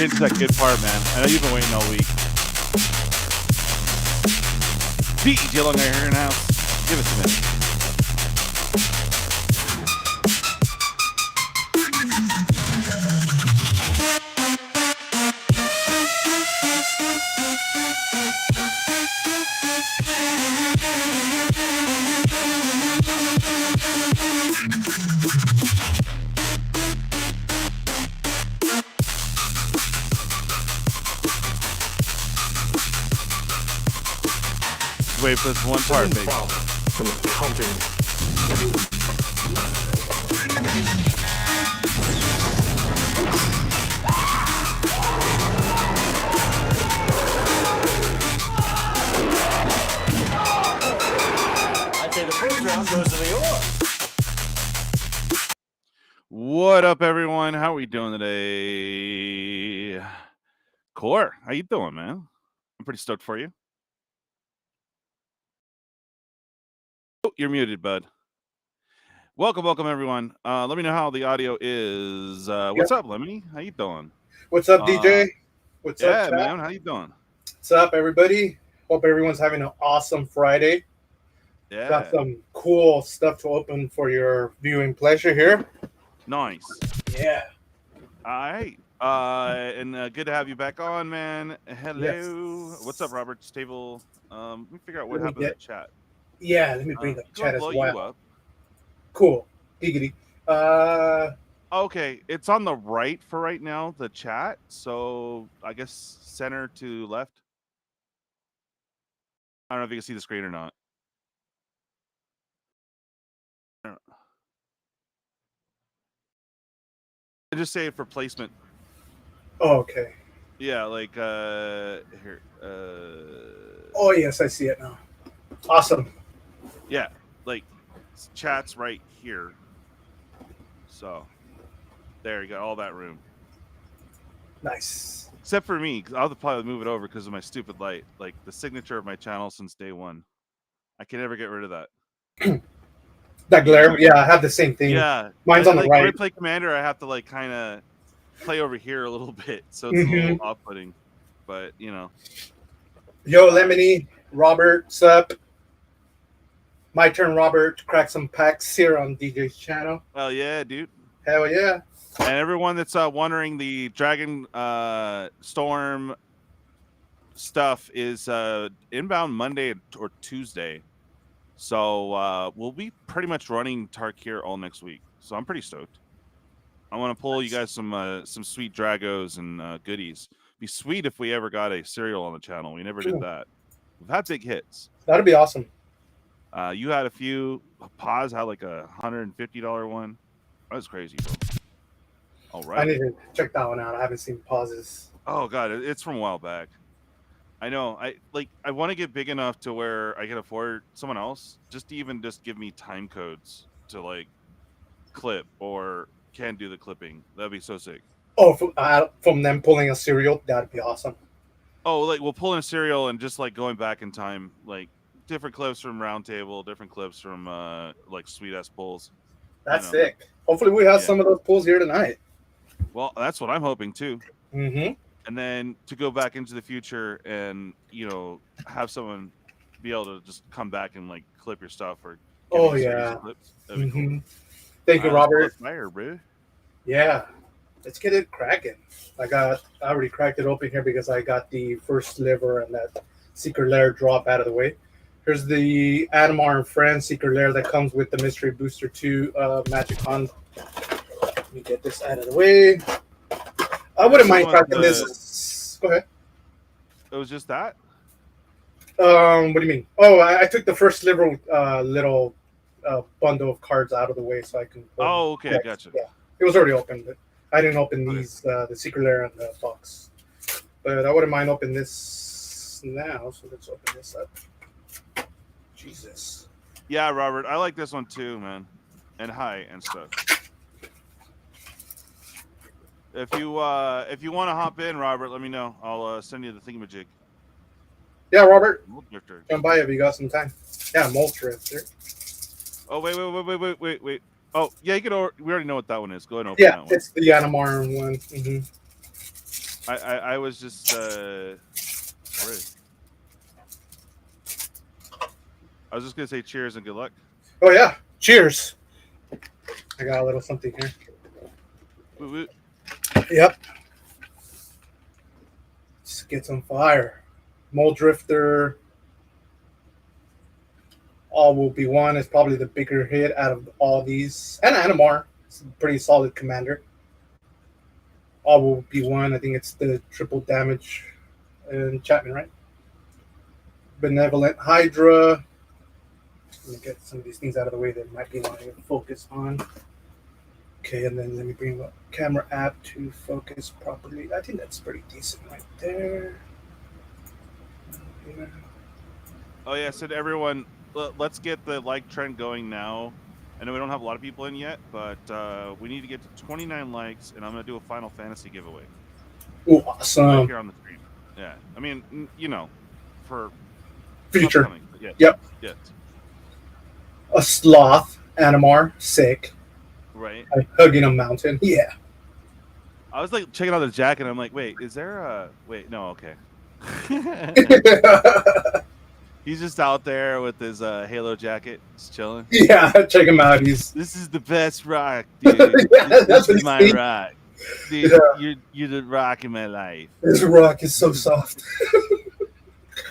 into that good part, man. I know you've been waiting all week. djlonghairorig here now. Give us a minute. Wait for this one part, baby. From counting. I'd say the first round goes to the Ore. What up, everyone? How are we doing today? Qore, how you doing, man? I'm pretty stoked for you. Oh, you're muted, bud. Welcome, everyone. Let me know how the audio is. What's up, Lemony? How you doing? What's up, DJ? What's up, chat? Man? How you doing? What's up, everybody? Hope everyone's having an awesome Friday. Yeah. Got some cool stuff to open for your viewing pleasure here. Nice. Yeah. All right. And good to have you back on, man. Hello. Yes. What's up, Robert Stable? Let me figure out what happened in the chat. Yeah, let me bring up chat as blow well. You up. Cool. Giggity. Okay, it's on the right for right now, the chat. So I guess center to left. I don't know if you can see the screen or not. I just say it for placement. Oh, okay. Yeah, like here. Oh, yes, I see it now. Awesome. Yeah, like chat's right here. So there you go, all that room. Nice. Except for me, because I'll probably move it over because of my stupid light. Like the signature of my channel since day one. I can never get rid of that. That glare? Yeah, I have the same thing. Yeah. Mine's on the right. When I play Commander, I have to like kind of play over here a little bit. So it's a little off-putting. But, you know. Yo, Lemony, Robert, sup? My turn, Robert, to crack some packs here on DJ's channel. Well, yeah, dude. Hell yeah. And everyone that's wondering, the Dragon Storm stuff is inbound Monday or Tuesday. So we'll be pretty much running Tark here all next week. So I'm pretty stoked. I want to pull you guys some sweet Dragos and goodies. Be sweet if we ever got a cereal on the channel. We never did that. We've had big hits. That'd be awesome. You had a few. Paz had like a $150 one. That was crazy, bro. All right. I need to check that one out. I haven't seen pauses. Oh god, it's from a while back. I know. I want to get big enough to where I can afford someone else just to even just give me time codes to like clip or can do the clipping. That'd be so sick. Oh, from them pulling a cereal, that'd be awesome. Oh, like we'll pull in a serial and just like going back in time, like different clips from Roundtable, different clips from like sweet ass pulls. That's sick. Hopefully we have some of those pulls here tonight. Well, that's what I'm hoping too. Mm-hmm. And then to go back into the future and, you know, have someone be able to just come back and like clip your stuff or give you a series of clips. That'd be cool. Thank you, Robert. Fire, bro. Yeah. Let's get it cracking. I already cracked it open here because I got the first sliver and that Secret Lair drop out of the way. Here's the Animar and Friends Secret Lair that comes with the Mystery Booster 2 Magic Con. Let me get this out of the way. I wouldn't mind cracking this. Go ahead. It was just that? What do you mean? Oh, I took the first sliver little bundle of cards out of the way so I can. Oh, okay, gotcha. Yeah, it was already open, but I didn't open these the Secret Lair and the box. But I wouldn't mind opening this now. So let's open this up. Jesus. Yeah, Robert, I like this one too, man. And hi and stuff. If you want to hop in, Robert, let me know. I'll send you the thingamajig. Yeah, Robert. Drifter. Come by if you got some time. Yeah, Mold Drifter. Oh wait. Oh yeah, you can. We already know what that one is. Go ahead and open that one. Yeah, it's the Animar one. I was just where- I was just gonna say cheers and good luck. Oh yeah, cheers. I got a little something here. Woot woot. Yep. Let's get some fire. Mole Drifter. All will be one is probably the bigger hit out of all these. And Animar. It's a pretty solid commander. All will be one. I think it's the triple damage enchantment, right? Benevolent Hydra. Let me get some of these things out of the way that might be wanting to focus on. Okay, and then let me bring up camera app to focus properly. I think that's pretty decent right there. Yeah. Oh yeah, so to everyone, let's get the like trend going now. I know we don't have a lot of people in yet, but we need to get to 29 likes, and I'm gonna do a Final Fantasy giveaway. Ooh, Right awesome. here on the screen. Yeah, I mean, you know, for Future. upcoming, but yes. Yep. Yes. A Sloth, Animar, sick. Right. Like hugging a mountain. Yeah. I was like checking out the jacket. And I'm like, wait, is there a wait? No, okay. He's just out there with his Halo jacket, just chilling. Yeah, check him out. He's This is the best rock, dude. Yeah, this that's what is he's my saying. rock. Dude, Yeah. you're the rock in my life. this rock is so soft.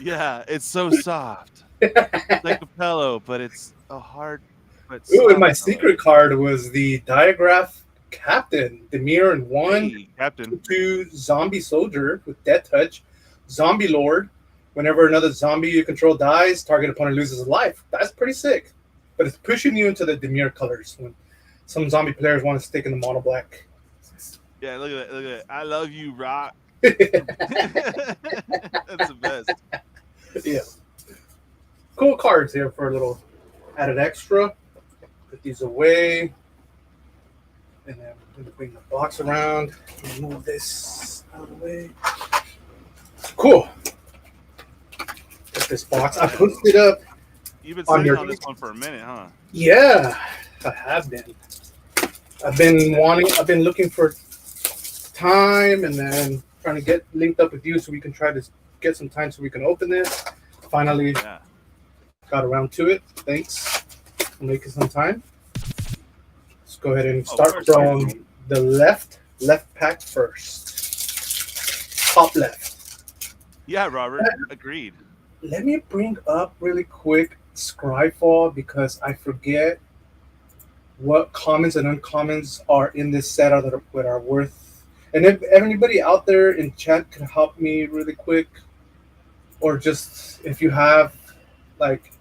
Yeah, it's so soft. It's like a pillow, but it's a hard but Ooh, and my soft pillow. secret card was the Diagraph Captain, Demir in 1, Hey, Captain. 2 Zombie Soldier with Death Touch, Zombie Lord. Whenever another zombie you control dies, target opponent loses a life. That's pretty sick. But it's pushing you into the Demir colors when some zombie players want to stick in the mono black. Yeah, look at that. Look at that. I love you, rock. Yeah. That's the best. Cool cards here for a little added extra. Put these away. And then we're going to bring the box around. Move this out of the way. Cool. Put this box. I pushed it up. You've been On sitting your- on this one for a minute, huh? Yeah, I have been. I've been looking for time and then trying to get linked up with you so we can try to get some time so we can open this. Finally Yeah. got around to it. Thanks for making some time. Let's go ahead and start course, from the left pack first. Top left. Yeah, Robert. Agreed. Let me bring up really quick Scryfall because I forget what commons and uncommons are in this set that are worth. And if anybody out there in chat can help me really quick, or just if you have like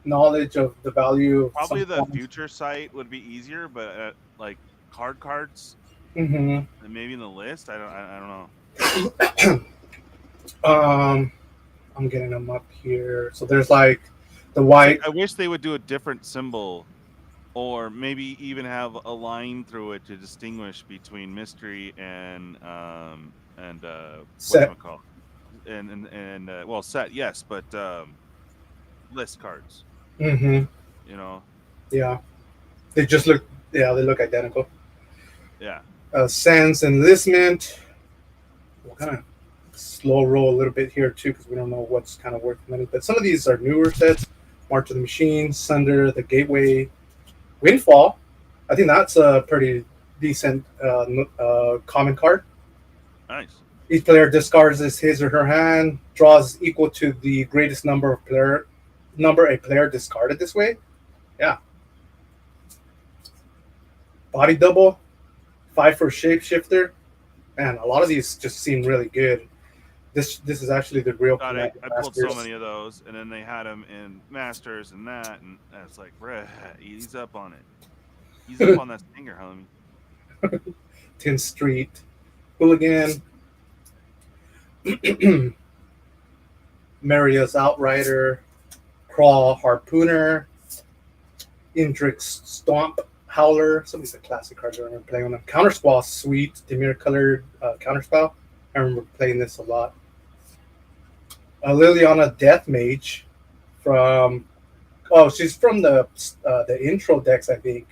knowledge of the value of Probably some the commons. future site would be easier, but like cards, Mhm. and maybe in the list. I don't know. I'm getting them up here. So there's like the white. I wish they would do a different symbol, or maybe even have a line through it to distinguish between mystery and Set. whatchamacallit? And well, set, yes, but list cards. Mm-hmm. You know. Yeah. They just look. Yeah, they look identical. Yeah. Sans Enlistment. We'll kind of slow roll a little bit here too because we don't know what's kind of worth money. But some of these are newer sets. March of the Machine, Sunder, the Gateway, Windfall. I think that's a pretty decent common card. Nice. Each player discards his or her hand, draws equal to the greatest number a player discarded this way. Yeah. Body Double, 5 for Shapeshifter. Man, a lot of these just seem really good. This is actually the real. God, I pulled so Masters. many of those, and then they had them in Masters and that, and it's like, bruh, ease up on it. Ease up on that stinger, homie. 10th Street, Hooligan, Maria's Outrider, Crawl, Harpooner, Indrix Stomp, Howler. Some of these are classic cards I remember playing on them. Counterspell, sweet, Demir colored Counterspell. I remember playing this a lot. Liliana Death Mage from, she's from the intro decks, I think.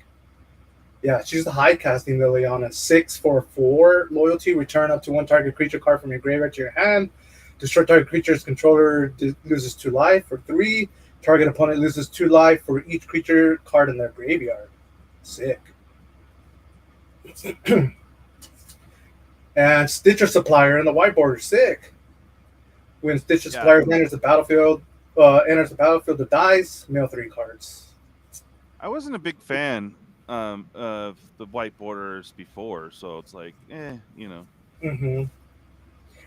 Yeah, choose the high casting Liliana. 6 for 4 loyalty. Return up to 1 target creature card from your graveyard to your hand. Destroy target creature's controller loses 2 life. For 3, target opponent loses 2 life for each creature card in their graveyard. Sick. And Stitcher Supplier in the white border. Sick. When Stitcher Supplier enters the battlefield, it dies. Mail 3 cards. I wasn't a big fan of the white borders before, so it's like, you know. Mm-hmm.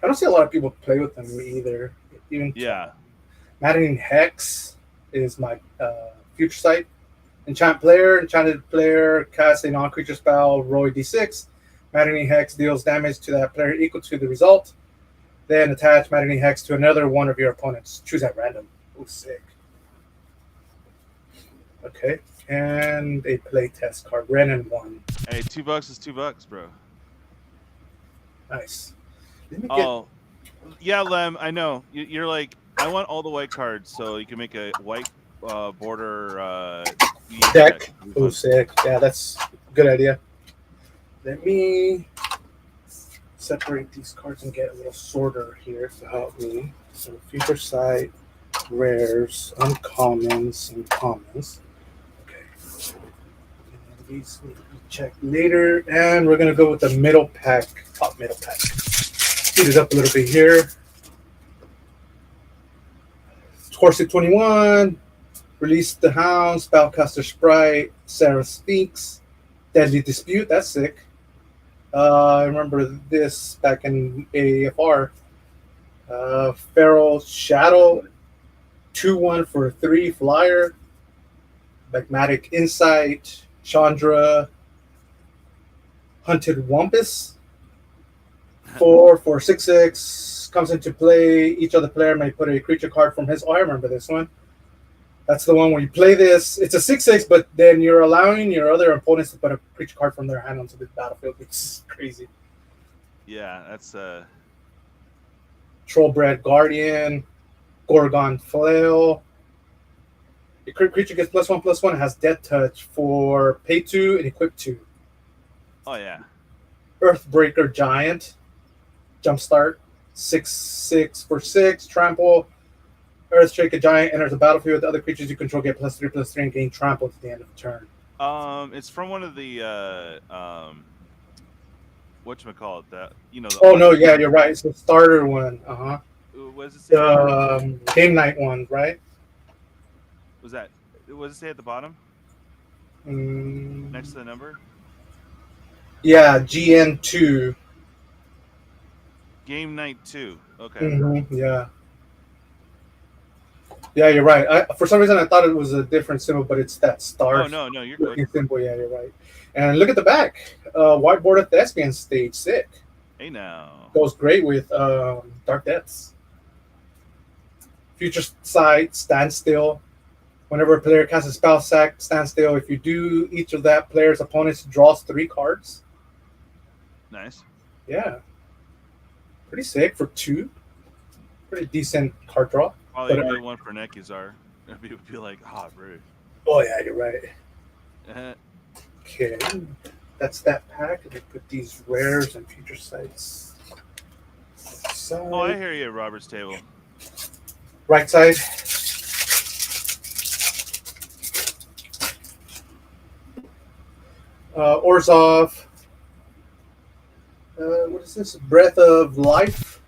I don't see a lot of people play with them either. Even Maddening Hex is my future sight. Enchanted player casts a non-creature spell, roll d6. Maddening Hex deals damage to that player equal to the result. Then attach Maddening Hex to another one of your opponents. Choose at random. Oh, sick. Okay. And a playtest card. Renin 1. Hey, $2 is $2, bro. Nice. Yeah, Lem, I know. You're like, I want all the white cards so you can make a white border deck. Oh, sick. Yeah, that's a good idea. Let me separate these cards and get a little sorter here to help me. So future sight, rares, uncommons, and commons. Okay. And these need to be checked later. And we're going to go with the middle pack, top middle pack. Speed it up a little bit here. Qore 21, Release the Hound, Spellcaster Sprite, Sarah Speaks, Deadly Dispute, that's sick. I remember this back in AFR. Feral Shadow, 2/1 for a 3 flyer. Magmatic Insight, Chandra, Hunted Wampus, 4 for 6/6. Comes into play. Each other player may put a creature card from his. Oh, I remember this one. That's the one where you play this. It's a 6/6, but then you're allowing your other opponents to put a creature card from their hand onto the battlefield, which is crazy. Yeah, that's Trollbred Guardian, Gorgon Flail. Your creature gets +1/+1. It has Death Touch for pay 2 and equip 2. Oh yeah. Earthbreaker Giant, Jumpstart, 6/6 for 6. Trample. Earthshaker Giant enters the battlefield. The other creatures you control get +3/+3 and gain trample at the end of the turn. It's from one of the whatchamacallit, that no, yeah, you're right. It's the starter one. What does it say? The game night one, right? What does it say at the bottom? Next to the number? Yeah, GN2. Game night 2. Okay. Mm-hmm, yeah. Yeah, you're right. For some reason, I thought it was a different symbol, but it's that star. Oh, no, you're good. Symbol. Yeah, you're right. And look at the back. Whiteboard of Thespian stage, sick. Hey, now. Goes great with Dark Depths. Future Sight, Standstill. Whenever a player casts a spell, Standstill. If you do, each of that player's opponents draws 3 cards. Nice. Yeah. Pretty sick for 2. Pretty decent card draw. Probably a good one for Nekuzar. It would be like, rude. Oh, yeah, you're right. Okay. That's that pack. Let me put these rares and future sights. Oh, I hear you at Robert's table. Right side. Orzhov. What is this? Breath of Life.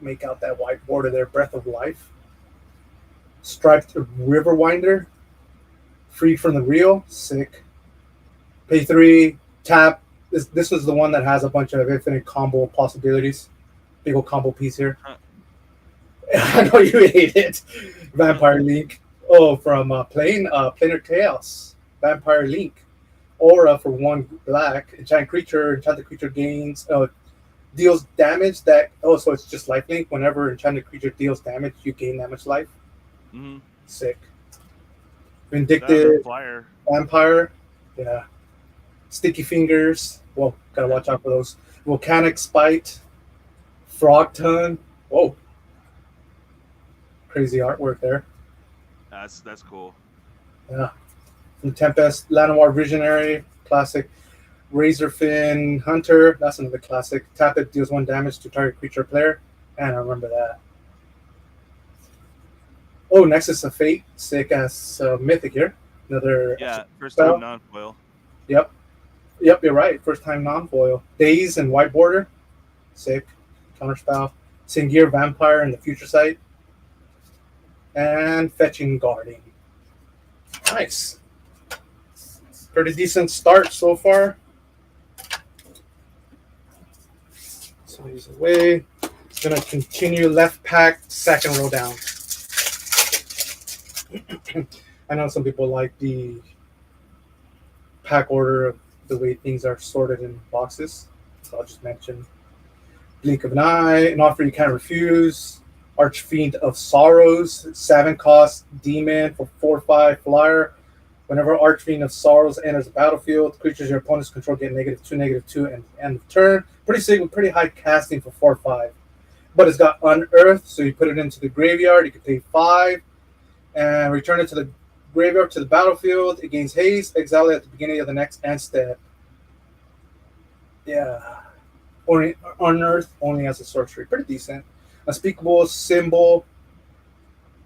Make out that white border there. Breath of Life. Striped Riverwinder. Free from the Real. Sick. Pay 3. Tap. This was the one that has a bunch of infinite combo possibilities. Big old combo piece here. I know you hate it. Vampire Link. Oh, from Planar Chaos. Vampire Link. Aura for 1 black. Enchanted creature gains deals damage that so it's just lifelink. Whenever enchanted creature deals damage, you gain that much life. Mm-hmm. Sick. Vindictive flyer. Vampire. Yeah. Sticky Fingers. Whoa, gotta watch out for those. Volcanic Spite. Frog Tongue. Whoa. Crazy artwork there. That's cool. Yeah. From Tempest, Llanowar Visionary, classic. Razorfin Hunter, that's another classic. Tap it, deals 1 damage to target creature or player. And I remember that. Oh, Nexus of Fate, sick as Mythic here. Another first spell. time non-foil. Yep, you're right. First time non-foil. Daze and White Border, sick. Counterspell. Singir Vampire in the Future Sight. And Fetching Guardian. Nice. Pretty decent start so far. So he's away. It's going to continue left pack, second row down. I know some people like the pack order of the way things are sorted in boxes. So I'll just mention Blink of an Eye, an offer you can't refuse. Archfiend of Sorrows, 7 cost demon for 4/5 flyer. Whenever Archfiend of Sorrows enters the battlefield, creatures your opponents control get -2/-2 and end of turn. Pretty sick with pretty high casting for 4/5. But it's got Unearth, so you put it into the graveyard. You can pay 5 and return it to the graveyard to the battlefield. It gains haste. Exile it at the beginning of the next end step. Yeah. Only Unearth only as a sorcery. Pretty decent. Unspeakable Symbol.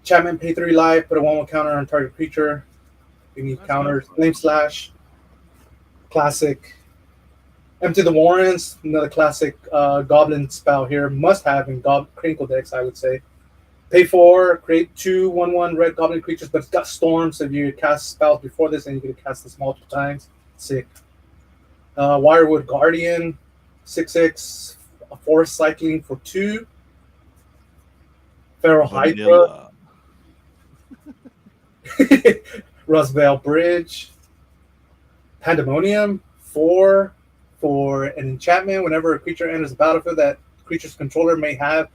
Chapman, pay 3 life, put a 1/1 counter on target creature. You need counters. Flame Slash. Classic. Empty the Warrens. Another classic Goblin spell here. Must have in Crinkle decks, I would say. Pay 4, create 2 1/1 red Goblin creatures, but it's got Storm, so if you cast spells before this, and you can cast this multiple times. Sick. Wirewood Guardian. 6/6. Forest Cycling for 2. Feral Hydra. Roswell Bridge. Pandemonium. 4 for an enchantment. Whenever a creature enters the battlefield, that creature's controller may have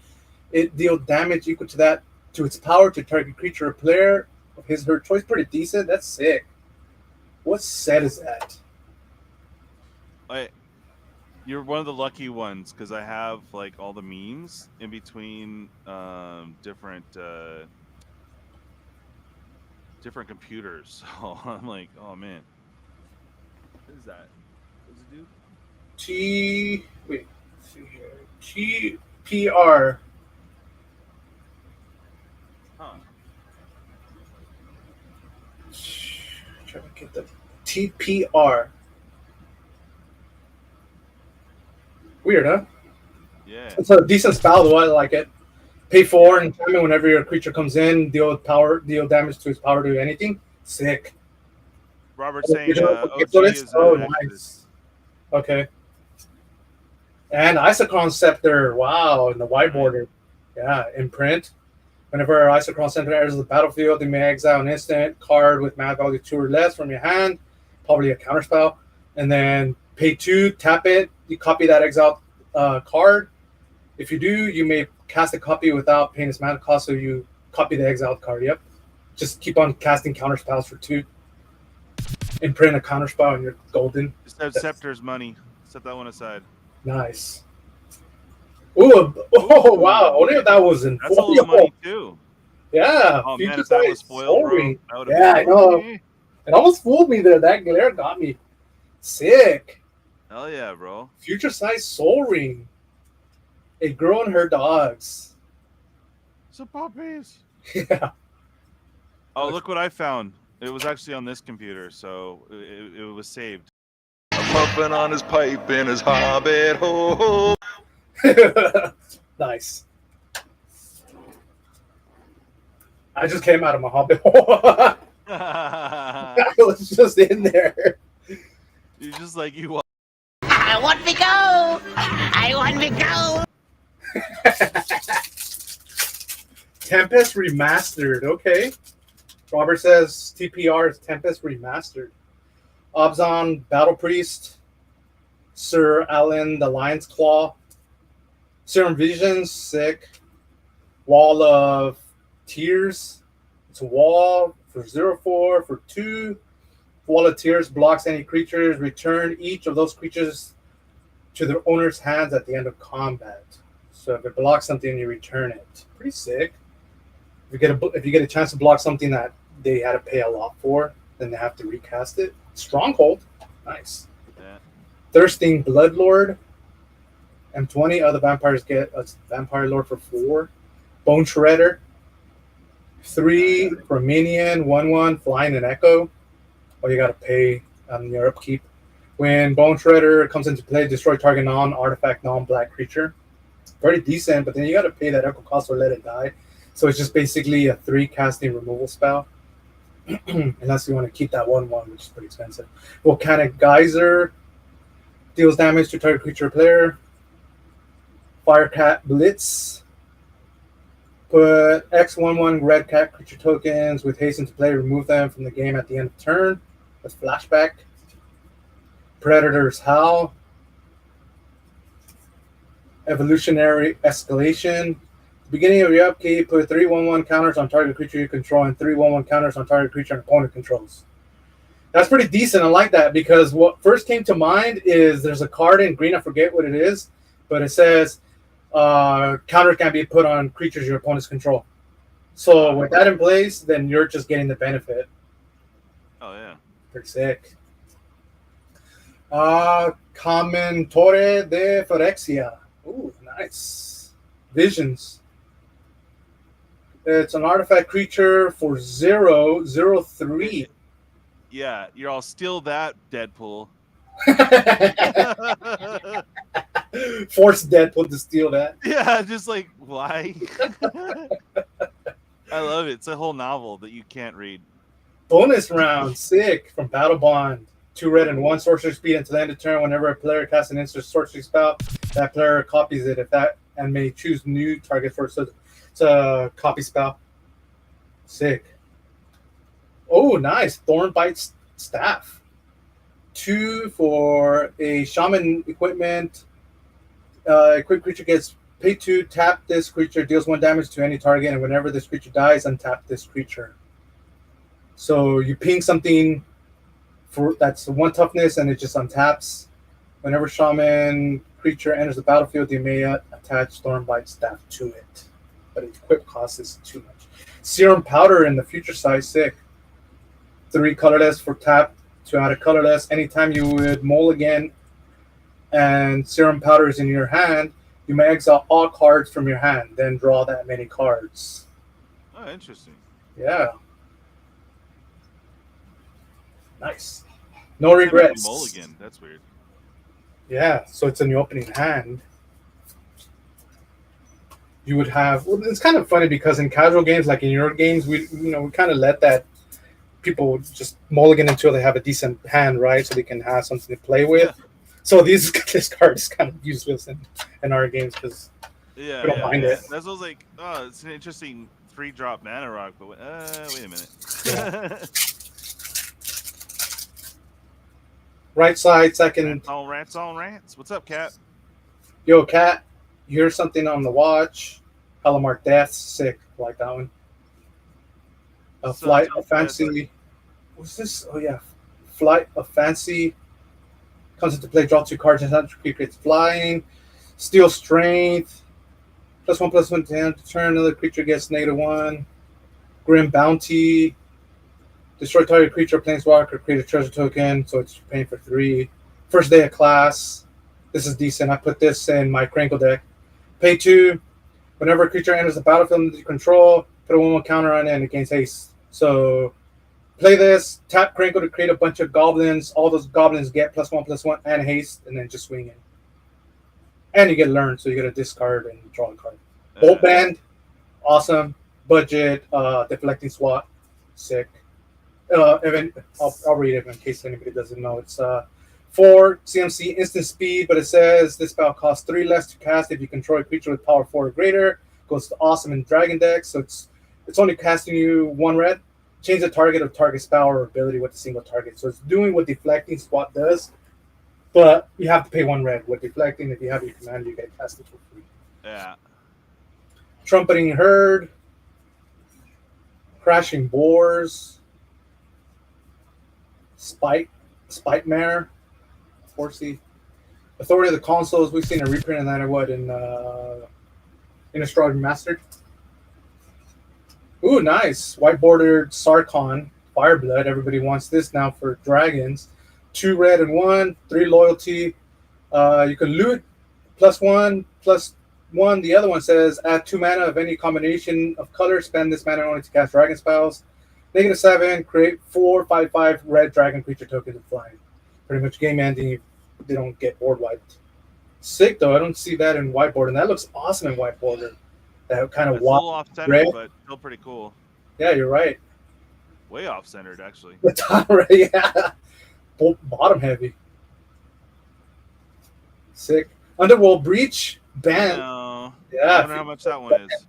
it deal damage equal to that to its power to target creature or player of his or her choice. Pretty decent. That's sick. What set is that? You're one of the lucky ones because I have like all the memes in between different computers. So I'm like, oh man, what is that? What does it do? TPR. Huh. Trying to get the TPR. Weird, huh? Yeah. It's a decent spell, though. I like it. Pay 4 and whenever your creature comes in, deal damage to its power to anything. Sick. Robert saying OG is nice. Okay. And Isochron Scepter. Wow, in the white border. Yeah, imprint. Whenever Isochron Scepter enters the battlefield, you may exile an instant card with mana value 2 or less from your hand, probably a counterspell, and then pay 2, tap it, you copy that exiled card. If you do, you may cast a copy without paying its mana cost, so you copy the exiled card. Yep. Just keep on casting counterspells for 2. Imprint a counterspell and you're golden. Just have Scepter's money. Set that one aside. Nice. Ooh, oh wow! Only if that was in That's a little money too. Yeah. Oh man, if that was foil, bro. Yeah, I know. It almost fooled me there. That glare got me. Sick. Hell yeah, bro. Future size Soul Ring. A girl and her dogs. So puppies. Yeah. Oh, look what I found. It was actually on this computer, so it was saved. Puffing on his pipe in his hobbit hole. Nice. I just came out of my hobbit hole. I was just in there. You're just like you. I want to go. I want to go. Tempest Remastered. Okay. Robert says TPR is Tempest Remastered. Obzon Battle Priest. Sir Alan the Lion's Claw. Serum Visions. Sick. Wall of Tears. It's a wall for 0/4 for 2. Wall of Tears blocks any creatures. Return each of those creatures to their owner's hands at the end of combat. So if it blocks something, you return it. Pretty sick. If you get a chance to block something that they had to pay a lot for, then they have to recast it. Stronghold. Nice. Yeah. Thirsting Bloodlord. M20. Other vampires get a Vampire Lord for 4. Bone Shredder. 3 for minion. 1/1 flying and echo. Oh, you gotta pay on your upkeep. When Bone Shredder comes into play, destroy target non-artifact, non-black creature. Pretty decent, but then you gotta pay that echo cost or let it die. So it's just basically a 3 casting removal spell. Unless you want to keep that 1/1, which is pretty expensive. Volcanic Geyser deals damage to target creature or player. Firecat Blitz. Put X/1/1 red cat creature tokens with haste into play. Remove them from the game at the end of turn. That's flashback. Predator's Howl. Evolutionary Escalation. Beginning of your upkeep, put 3/1/1 counters on target creature you control and 3/1/1 counters on target creature and opponent controls. That's pretty decent. I like that because what first came to mind is there's a card in green. I forget what it is, but it says counters can be put on creatures your opponents control. So with that in place, then you're just getting the benefit. Oh yeah. Pretty sick. Commentore de Phyrexia. Ooh, nice. Visions. It's an artifact creature for 0/0/3. Yeah, you're all steal that, Deadpool. Force Deadpool to steal that. Yeah, just like why? I love it. It's a whole novel that you can't read. Bonus round, sick from Battle Bond. 2 red and 1 sorcery speed until the end of turn. Whenever a player casts an instant sorcery spell, that player copies it. If that and may choose new target for it. It's a copy spell. Sick. Oh, nice. Thornbite Staff. 2 for a shaman equipment. Equipped creature gets pay 2, tap this creature, deals 1 damage to any target, and whenever this creature dies, untap this creature. So you ping something for that's 1 toughness, and it just untaps. Whenever shaman creature enters the battlefield, you may attach Thornbite Staff to it. But its equip cost is too much. Serum Powder in the future size, sick. 3 colorless for tap to add a colorless. Anytime you would mulligan and Serum Powder is in your hand, you may exile all cards from your hand, then draw that many cards. Oh, interesting. Yeah. Nice. No regrets. Mulligan. That's weird. Yeah, so it's in the opening hand. You would have. Well, it's kind of funny because in casual games, like in your games, we kind of let that people just mulligan until they have a decent hand, right? So they can have something to play with. Yeah. So this card is kind of useless in our games because we don't mind it. That's what I was like. Oh, it's an interesting 3-drop mana rock, but wait a minute. Yeah. Right side, second. Rats on rants. What's up, Cat? Yo, Cat. You hear something on the watch? Hellmark Death, sick. I like that one. Flight of Fancy. What's this? Oh yeah, Flight of Fancy comes into play. Draw 2 cards and creates flying. Steel Strength. +1/+1 to end of turn. Another creature gets -1. Grim Bounty. Destroy target creature, planeswalker, create a treasure token. So it's paying for 3. First day of class. This is decent. I put this in my Crinkle deck. Pay 2. Whenever a creature enters the battlefield under your control, put a 1/1 counter on it and it gains haste. So play this, tap Crinkle to create a bunch of goblins. All those goblins get +1/+1 and haste, and then just swing it. And you get learn, so you get a discard and draw a card. Bolt Band, awesome. Budget, deflecting SWAT, sick. I'll read it in case anybody doesn't know. It's 4 CMC instant speed, but it says this spell costs 3 less to cast if you control a creature with power 4 or greater. Goes to awesome in Dragon deck, so it's only casting you 1 red. Change the target of target spell or ability with a single target. So it's doing what deflecting SWAT does, but you have to pay 1 red. With deflecting, if you have your command, you get casted for free. Yeah. Trumpeting Herd, Crashing Boars, Spite Mare, Horsey. Authority of the Consoles. We've seen a reprint of that or what in Astrology Mastered. Ooh, nice. White bordered Sarkon, Fireblood. Everybody wants this now for dragons. 2 red and 1, 3 loyalty. You can loot +1/+1. The other one says add 2 mana of any combination of colors. Spend this mana only to cast dragon spells. -7, create 4/5/5 red dragon creature token and flying. Pretty much game ending. They don't get board wiped. Sick though. I don't see that in whiteboard, and that looks awesome in whiteboard. That kind of It's a little off center, red. but still pretty cool. Yeah, you're right. Way off centered, actually. The top right, yeah. Bottom heavy. Sick. Underworld Breach ban. No. Yeah. I wonder how much that one is.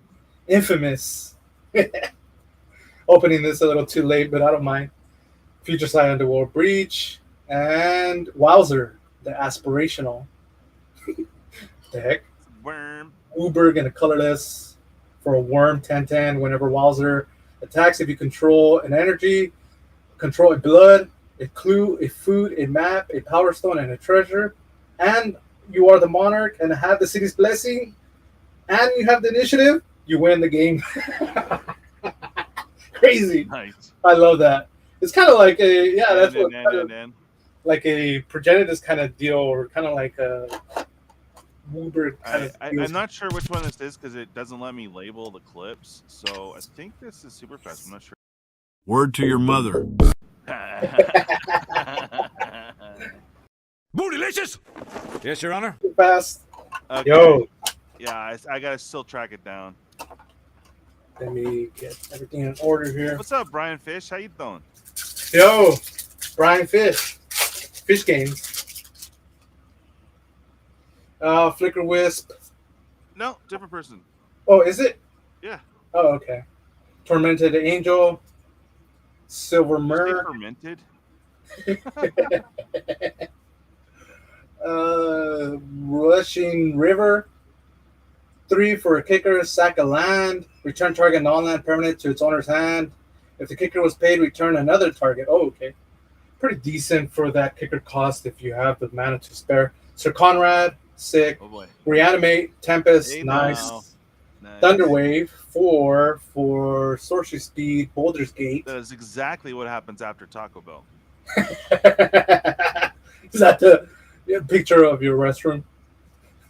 Infamous. Opening this a little too late, but I don't mind. Future Sight Underworld Breach and Wowzer, the aspirational. The heck? Worm. Uberg and a colorless for a worm 10/10. Whenever Wowzer attacks, if you control an energy, control a blood, a clue, a food, a map, a power stone, and a treasure, and you are the monarch and have the city's blessing, and you have the initiative, you win the game. Crazy. Nice. I love that. It's kind of like a that's what And. like a progenitus kind of deal, or kind of like a Uber kind of. I'm not sure which one this is because it doesn't let me label the clips. So I think this is super fast. I'm not sure. Word to your mother. Bootylicious! Yes, Your Honor. Fast. Okay. Yo, Yeah, I gotta still track it down. let me get everything in order here. What's up, Brian Fish? How you doing? Yo, Brian Fish. Fish Games. Flicker Wisp. No, different person. Oh, is it? Yeah. Oh, okay. Tormented Angel. Silver Stay Myrrh. fermented. Rushing River. 3 for a kicker. Sack a land. Return target non-land permanent to its owner's hand. If the kicker was paid, return another target. Oh, okay. Pretty decent for that kicker cost if you have the mana to spare. Sir Conrad, sick. Oh boy. Reanimate, Tempest, Hey, nice. now. Nice. Thunderwave, 4 for Sorcery Speed, Boulder's Gate. That is exactly what happens after Taco Bell. Is that the picture of your restroom?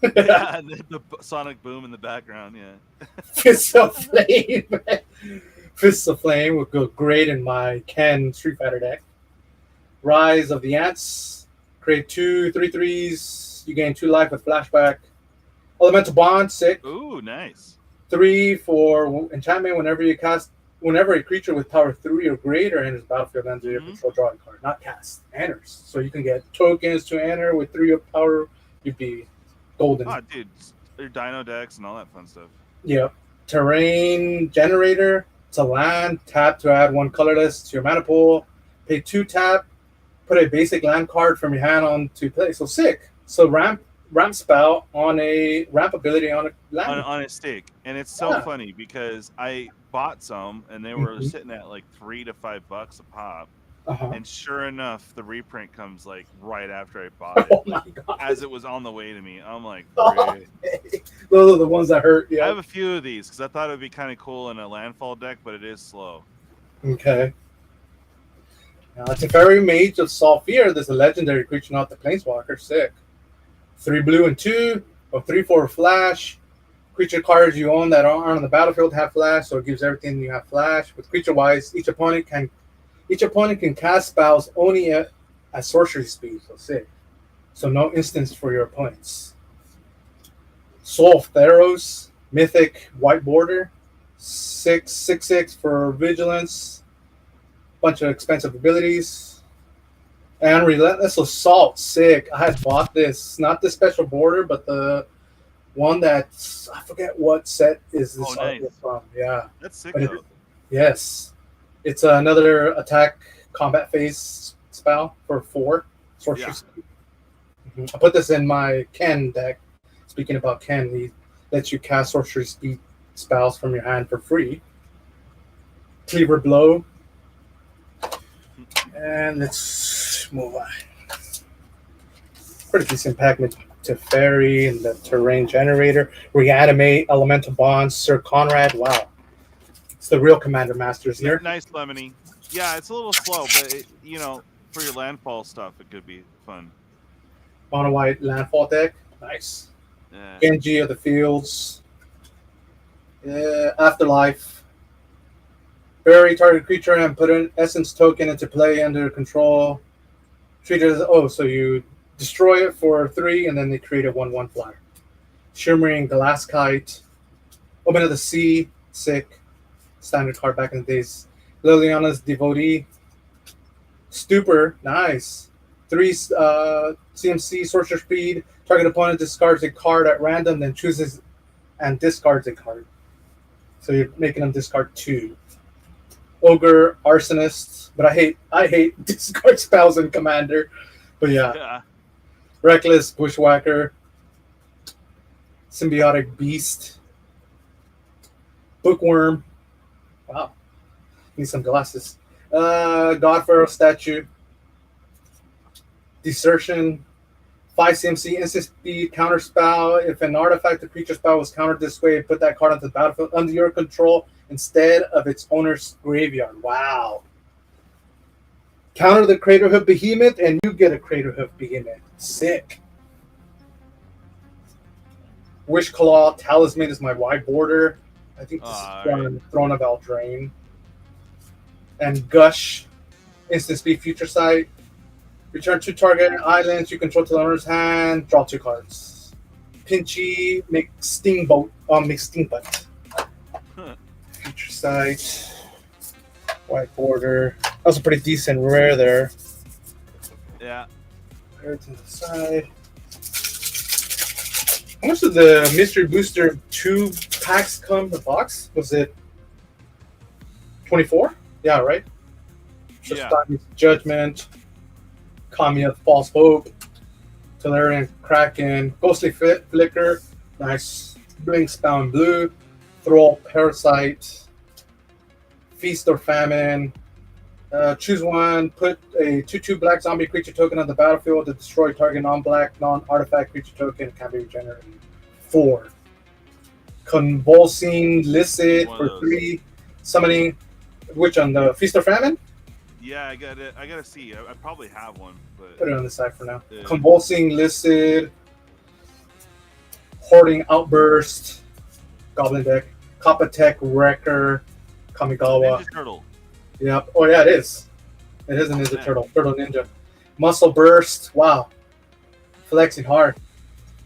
Yeah, the sonic boom in the background. Yeah. Fists of Flame. Fists of Flame would go great in my Ken Street Fighter deck. Rise of the Ants. Create 2 3/3s. You gain 2 life with flashback. Elemental Bond, sick. Ooh, nice. 3 for enchantment. Whenever a creature with power 3 or greater enters battlefield, ends your control, draw a card. Not cast, enters. So you can get tokens to enter with 3 of power. You'd be golden. Oh, dude, your Dino decks and all that fun stuff. Yep. Terrain Generator. It's a land. Tap to add 1 colorless to your mana pool. Pay 2 tap. Put a basic land card from your hand onto play. So sick. So ramp spell on a ramp ability on a land. On a stick. And it's so funny because I bought some and they were sitting at like $3 to $5 a pop. And sure enough, the reprint comes like right after I bought it. Oh my God. As it was on the way to me. I'm like, Okay. Those are the ones that hurt. Yeah. I have a few of these because I thought it would be kind of cool in a landfall deck, but it is slow. Okay. Now, it's a very Mage of Salfir. There's a legendary creature, not the Planeswalker. Sick. 3 blue and 2, or 3 for flash. Creature cards you own that aren't on the battlefield have flash, so it gives everything you have flash. With creature wise, each opponent can cast spells only at sorcery speed. So sick. So no instance for your opponents. Soul of Theros, mythic white border, 6/6 for vigilance. Bunch of expensive abilities. And Relentless Assault, sick. I had bought this, not the special border, but the one that I forget what set is this from. Yeah, that's sick. Yes, it's another attack combat phase spell for 4 sorcery. Yeah. I put this in my Ken deck. Speaking about Ken, he lets you cast sorcery speed spells from your hand for free. Cleaver Blow. And let's move on. Pretty decent pack to Fairy and the Terrain Generator. Reanimate, Elemental Bonds, Sir Conrad. Wow. It's the real Commander Masters here. Nice, Lemony. Yeah, it's a little slow, but for your landfall stuff, it could be fun. Mono white landfall deck. Nice. Yeah. Genji of the Fields. Afterlife. Bury target creature and put an essence token into play under control. Treat it as so you destroy it for 3 and then they create a 1/1 flyer. Shimmering Glasskite. Open of the Sea. Sick. Standard card back in the days. Liliana's Devotee. Stupor. Nice. 3 CMC Sorcerer Speed. Target opponent discards a card at random, then chooses and discards a card. So you're making them discard 2. Ogre, Arsonist, but I hate discard spells in Commander. But yeah. Reckless, Bushwhacker, Symbiotic Beast, Bookworm. Wow. Need some glasses. Godpharaoh Statue, Desertion, 5 CMC, instant speed, counter spell. If an artifact or creature spell was countered this way, put that card onto the battlefield under your control instead of its owner's graveyard. Wow. Counter the Craterhoof Behemoth, and you get a Craterhoof Behemoth. Sick. Wishclaw Talisman is my wide border. I think this is Throne of Eldraine. And Gush, instant speed, future sight. Return 2 target islands you control to the owner's hand. Draw 2 cards. Pinchy, make Steamboat. Make Steamboat. Future sight. White border. That was a pretty decent rare there. Yeah. Rare to the side. How much did the Mystery Booster 2 packs come in the box? Was it 24? Yeah, right? Yeah. Judgment. Kamiya, False Hope, Tolarian Kraken, Ghostly Flicker, nice. Blink Spell Blue, Thrall Parasite, Feast or Famine. Choose one, put a 2/2 black zombie creature token on the battlefield to destroy target non-black, non-artifact creature token. Can be regenerated. 4. Convulsing Licit for 3. Summoning, which on the Feast or Famine? Yeah, I gotta see. I probably have one, but put it on the side for now. Yeah. Convulsing Licit, Hoarding Outburst, Goblin deck, Kopatech Wrecker, Kamigawa. Ninja Turtle. Yep. Oh yeah, it is. It is a Ninja Turtle. Turtle Ninja. Muscle Burst. Wow. Flexing hard.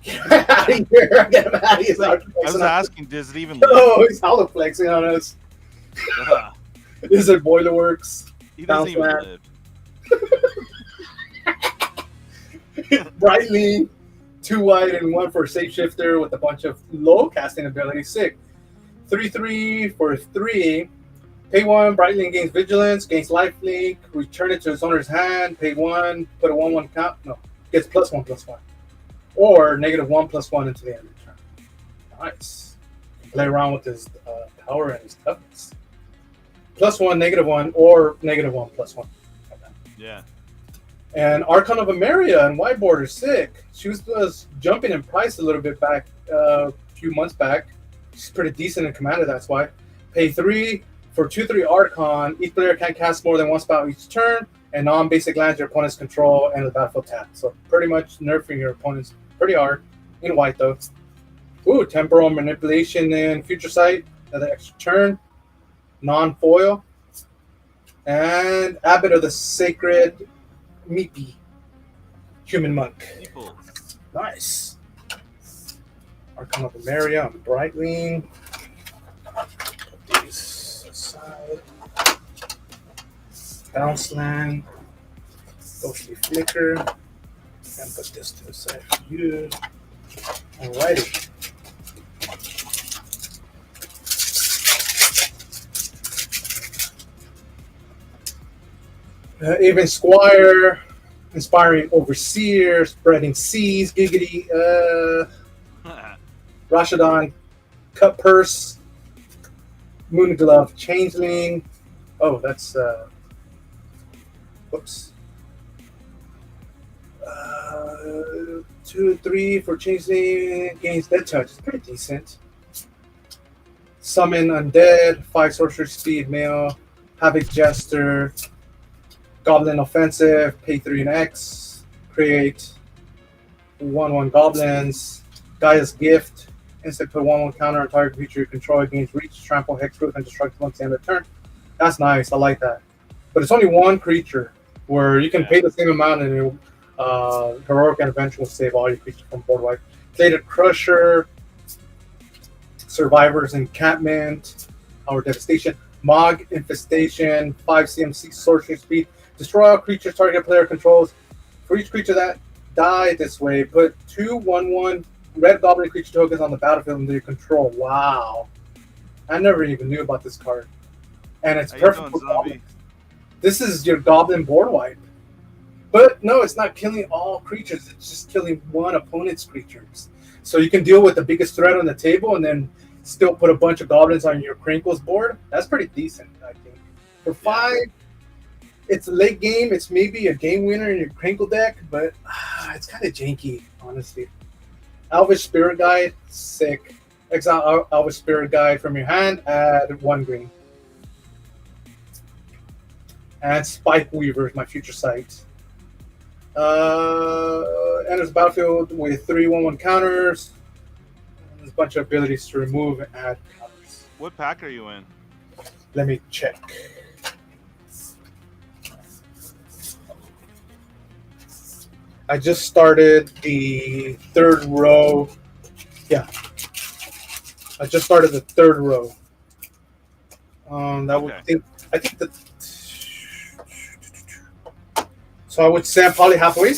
Get him out of here. Get him out of here. I was asking, does it even Oh, he's hollow flexing on us. Is it Boiler Works? He doesn't even live. Brightly, 2 white and 1 for Shapeshifter with a bunch of low casting ability. Sick. 3/3 for 3. Pay 1, Brightling gains Vigilance, gains Lifelink, return it to its owner's hand, pay 1, put a 1/1 count. No, gets +1/+1. Or -1/+1 into the end of the turn. Nice. Play around with his power and his toughness. +1, -1, or -1/+1. Yeah. And Archon of Emeria and White Border, sick. She was jumping in price a little bit back, a few months back. She's pretty decent in Commander, that's why. Pay 3 for 2/3 Archon. Each player can't cast more than 1 spell each turn, and non-basic lands your opponents control and the battlefield tap. So pretty much nerfing your opponents pretty hard. In white, though. Ooh, Temporal Manipulation and Future Sight. Another extra turn. Non-foil. And Abbot of the Sacred Meepy. Human Monk. People. Nice. Archon of Emeria and Brightwing. Put these aside. Bounce Land. Ghostly Flicker. And put this to the side for you. Alrighty. Even Squire, Inspiring Overseer, Spreading Seas, Giggity, Rashadon, Cut Purse, Moon Glove, Changeling. Oh, that's whoops. 2/3 for Changeling, gains Dead Touch. It's pretty decent. Summon Undead, 5 Sorcery Speed, Mail, Havoc Jester, Goblin Offensive, pay 3 and X, create 1/1 goblins, Gaia's Gift, instant put 1/1 counter on target creature you control against reach, trample, hexproof, and destruct once the end of the turn. That's nice, I like that. But it's only one creature where you can pay the same amount and Heroic Intervention will save all your creatures from board wipe. Plated Crusher, Survivor's Encampment, Our Devastation, Mog Infestation, 5 CMC Sorcery Speed, destroy all creatures target player controls. For each creature that died this way, put 2/1/1 red goblin creature tokens on the battlefield under your control. Wow. I never even knew about this card. And it's perfect for goblins. This is your goblin board wipe. But no, it's not killing all creatures. It's just killing one opponent's creatures. So you can deal with the biggest threat on the table and then still put a bunch of goblins on your Crinkles board. That's pretty decent, I think. For 5, it's a late game. It's maybe a game winner in your Crinkle deck, but it's kind of janky, honestly. Elvish Spirit Guide, sick. Exile Elvish Spirit Guide from your hand, add 1 green. And Spike Weaver is my future sight. Enters the battlefield with 3/1/1 counters. There's a bunch of abilities to remove and add counters. What pack are you in? Let me check. I just started the 3rd row. Yeah. I just started the 3rd row. I think that. So I would say I'm probably halfway.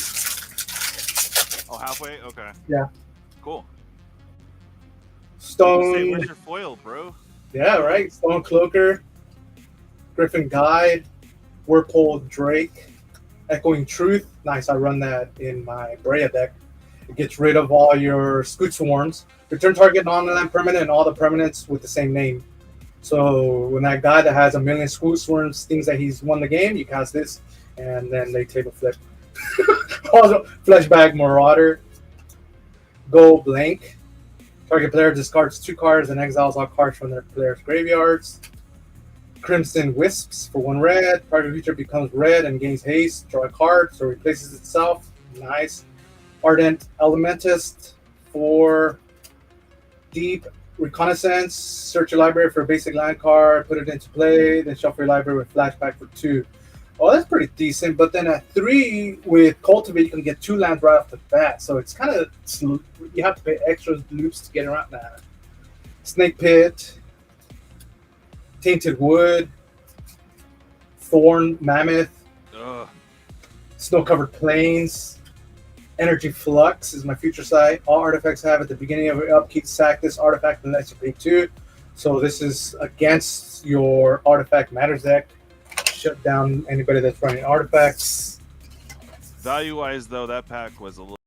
Oh, halfway? Okay. Yeah. Cool. Stone. Where's your foil, bro? Yeah, right. Stone Cloaker, Griffin Guide, Whirlpool Drake, Echoing Truth. Nice. I run that in my Brea deck. It gets rid of all your Scoot Swarms. Return target non-land permanent and all the permanents with the same name. So when that guy that has 1,000,000 Scoot Swarms thinks that he's won the game, you cast this. And then they table flip. Also, Fleshbag Marauder. Go blank. Target player discards 2 cards and exiles all cards from their player's graveyards. Crimson Wisps for 1 red. Target creature becomes red and gains haste. Draw a card, so replaces itself. Nice. Ardent Elementist for Deep Reconnaissance. Search your library for a basic land card, put it into play, then shuffle your library with flashback for 2. Oh, that's pretty decent. But then at 3 with Cultivate, you can get 2 lands right off the bat. So it's kind of, you have to pay extra loops to get around that. Snake Pit, Tainted Wood, Thorn Mammoth, Snow-Covered Plains, Energy Flux is my future sight. All artifacts have at the beginning of your upkeep, sack this artifact and let you pay 2. So this is against your Artifact Matters deck. Shut down anybody that's running artifacts. Value-wise, though, that pack was a little.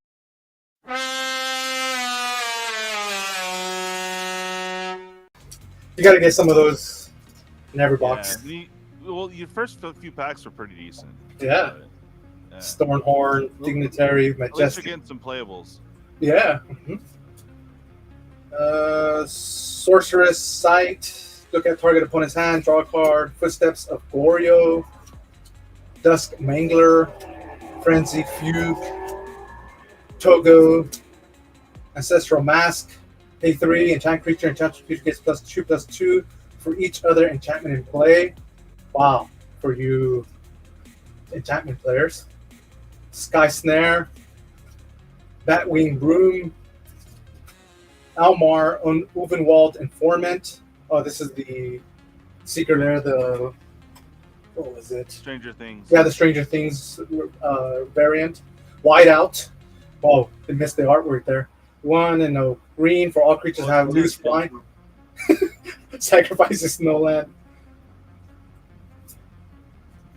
You got to get some of those in every box. Well, your first few packs were pretty decent. Yeah. Stormhorn, Dignitary, At least Majestic. you're getting some playables. Yeah. Sorceress Sight. Look at target opponent's hand, draw a card. Footsteps of Goryo, Dusk Mangler, Frenzy Fugue, Togo, Ancestral Mask, pay 3, enchant creature gets +2/+2 for each other enchantment in play. Wow, for you enchantment players. Sky Snare, Batwing Broom, Almar, Uvenwald Informant. Oh, this is the Secret Lair, what was it? Stranger Things. Yeah, the Stranger Things variant. Whiteout. Oh, they missed the artwork there. 1 and a green for all creatures have loose flying. Sacrifices no land.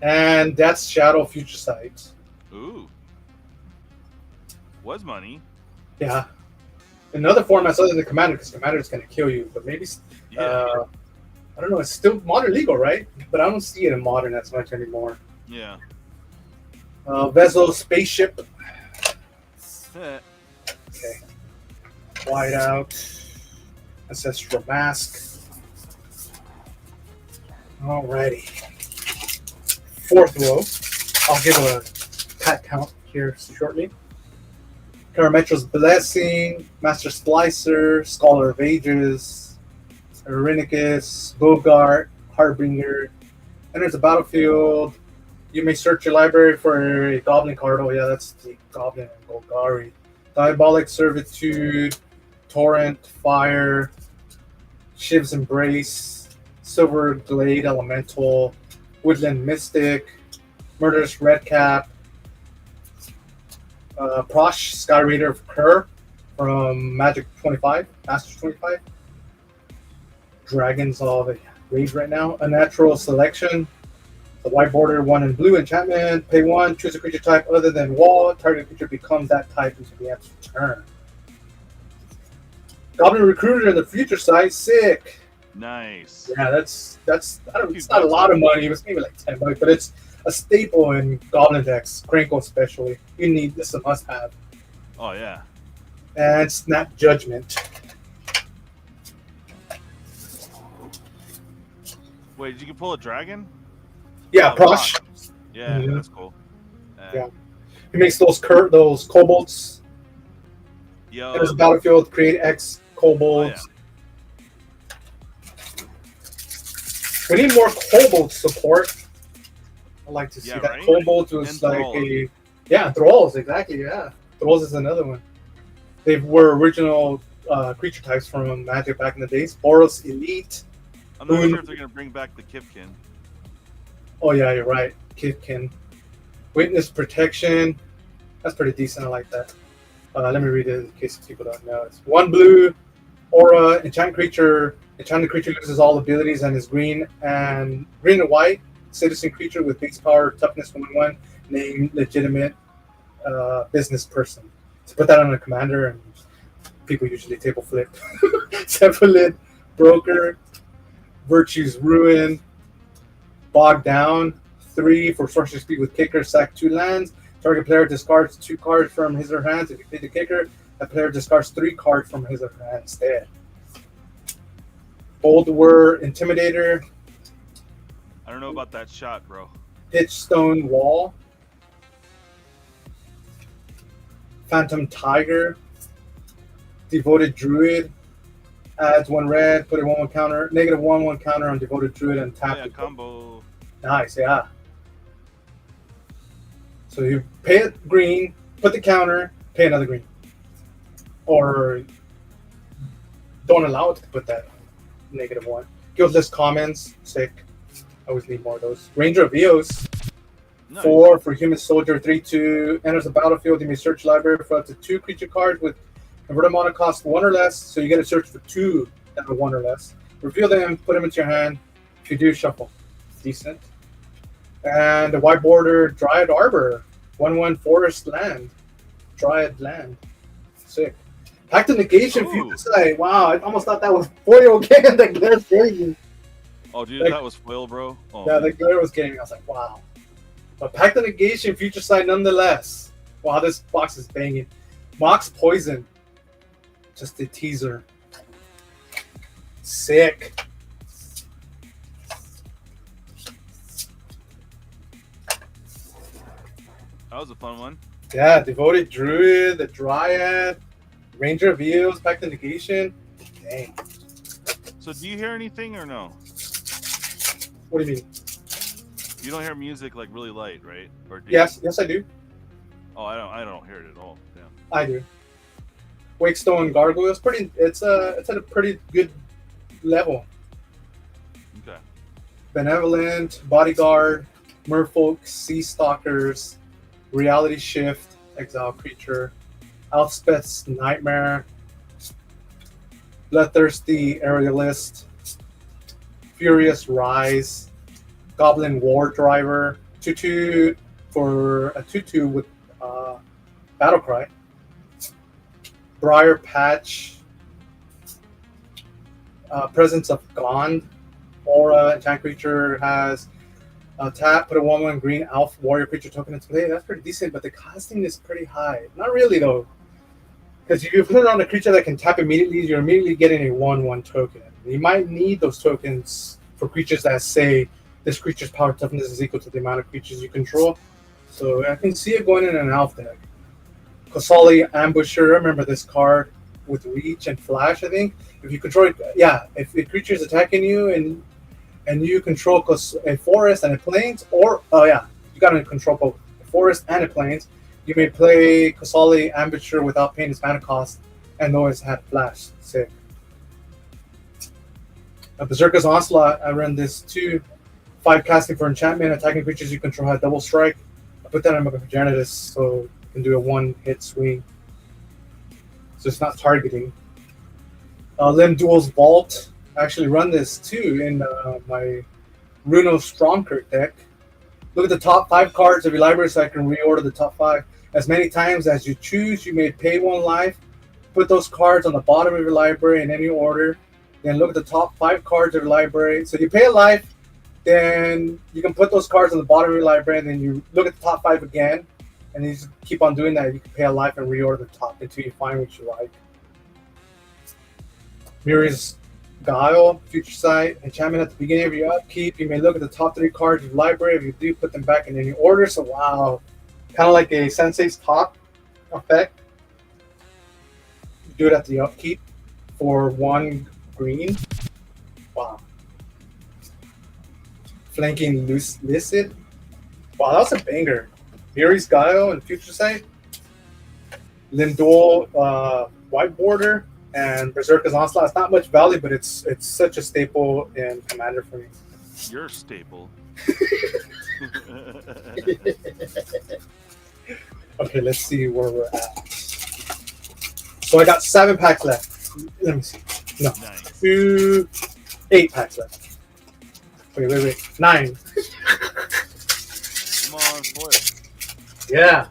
And that's Shadow Future Sight. Ooh. Was money. Yeah. In other formats other than Commander, because Commander is going to kill you. But maybe, I don't know, it's still Modern legal, right? But I don't see it in Modern as much anymore. Yeah. Vessel Spaceship. Eh. Okay. Whiteout. Ancestral Mask. Alrighty. 4th row. I'll give a pack count here shortly. Karametro's Blessing, Master Splicer, Scholar of Ages, Irenicus, Bogart, Harbinger. Enters the battlefield. You may search your library for a Goblin card. Oh yeah, that's the Goblin and Golgari. Diabolic Servitude, Torrent, Fire, Shiv's Embrace, Silver Glade Elemental, Woodland Mystic, Murderous Redcap, Prosh, Sky Raider of Qore from Magic 25, Masters 25. Dragons all the rage right now. Unnatural Selection. The white border, 1 in blue enchantment. Pay 1, choose a creature type other than wall. Target creature becomes that type until the end of the turn. Goblin Recruiter in the future side, sick. Nice. Yeah, that's I don't, it's not a lot of money. It's maybe like $10, but it's a staple in Goblin decks, Crinkle especially. You need this, a must-have. Oh yeah. And Snap Judgment. Wait, you can pull a dragon? Yeah, Oh, Prosh. Yeah, Mhm. that's cool. Yeah. He makes those kobolds. Yo. There's a battlefield, create X kobolds. We need more kobold support. I like to see Yeah, that. right? Kobolds was And like Thralls. Thralls, exactly, yeah. Thralls is another one. They were original creature types from Magic back in the days. Boros Elite. I'm not sure if they're gonna bring back the Kipkin. Oh yeah, you're right. Kidkin. Witness Protection. That's pretty decent. I like that. Let me read it in case people don't know. It's 1 blue, aura, enchanted creature loses all abilities and is green and white. Citizen creature with base power, toughness 1/1, name legitimate business person. So put that on a commander, and people usually table flip. Cephalid, Broker, Virtue's Ruin, Bog Down, 3 for sorcery speed with kicker, sack 2 lands. Target player discards 2 cards from his or her hands. If you play the kicker, that player discards 3 cards from his or her hand instead. Boldwur Intimidator, I don't know about that shot, bro. Pitchstone Wall, Phantom Tiger, Devoted Druid, adds 1 red, put a 1/1 counter, -1/1 counter on Devoted Druid and Oh, tap yeah, it. combo. Nice, yeah. So you pay it green, put the counter, pay another green. Or don't allow it to put that -1. Guildless Commons, sick. Always need more of those. Ranger of Eos, Nice. 4 for Human Soldier, 3/2. Enters the battlefield, you may search library for up to 2 creature cards with converted mana cost 1 or less. So you get to search for 2 that are 1 or less. Reveal them, put them into your hand. If you do, shuffle. Decent. And the white border, Dryad Arbor, 1/1 forest land. Dryad land. Sick. Pact of Negation, Ooh. Future Sight. Wow, I almost thought that was foil again. That glare's crazy. Oh, dude, Like- that was foil, bro. Oh, Yeah, the glare was getting me. I was like, wow. But Pact of Negation, Future Sight nonetheless. Wow, this box is banging. Mox Poison. Just a teaser. Sick. that was a fun one. Yeah, Devoted Druid, the Dryad, Ranger of Eos, Pact of Negation. Dang. So, do you hear anything or no? What do you mean? You don't hear music like really light, right? Or do Yes, yes, I do. You? Oh, I don't hear it at all. Yeah. I do. Wakestone Gargoyle. It's at a pretty good level. Okay. Benevolent, Bodyguard, Merfolk, Sea Stalkers, Reality Shift, Exile Creature, Elspeth's Nightmare, Bloodthirsty Aerialist, Furious Rise, Goblin War Driver, 2/2 for a 2/2 with Battlecry, Briar Patch, Presence of Gond, Aura, Enchant Creature has tap, put a 1/1 green elf warrior creature token into play. That's pretty decent, but the costing is pretty high. Not really though, because if you put it on a creature that can tap immediately, you're immediately getting a 1/1 token. You might need those tokens for creatures that say this creature's power toughness is equal to the amount of creatures you control. So I can see it going in an elf deck. Kosali Ambusher, remember this card with reach and flash, I think. If you control it, if a creature is attacking you and you control a forest and a plains, or you got to control both a forest and a plains, you may play Kosali Ambusher without paying its mana cost and always have flash. Sick. Berserker's Onslaught, I run this too. 5 casting for enchantment, attacking creatures you control have double strike. I put that on my Progenitus so you can do a 1-hit swing. So it's not targeting. Lim Duel's Vault. I actually run this too in my Runo Stromkirk deck. Look at the top 5 cards of your library so I can reorder the top 5. As many times as you choose, you may pay 1 life. Put those cards on the bottom of your library in any order. Then look at the top 5 cards of your library. So you pay a life, then you can put those cards on the bottom of your library, and then you look at the top 5 again, and you just keep on doing that. You can pay a life and reorder the top until you find what you like. Mirror's Guile, Future Sight, enchantment at the beginning of your upkeep. You may look at the top 3 cards of your library. If you do, put them back in any order. So wow, kind of like a Sensei's Talk effect. You do it at the upkeep for 1 green. Wow. Flanking Lucid. Wow, that was a banger. Mirror's Guile and Future Sight. Lindor, White Border, and Berserker's Onslaught. It's not much value, but it's such a staple in Commander for me. You're a staple. Okay, let's see where we're at. So I got 7 packs left. Let me see. No, Nice. 8 packs left. Wait. 9. Come on, foil. Yeah.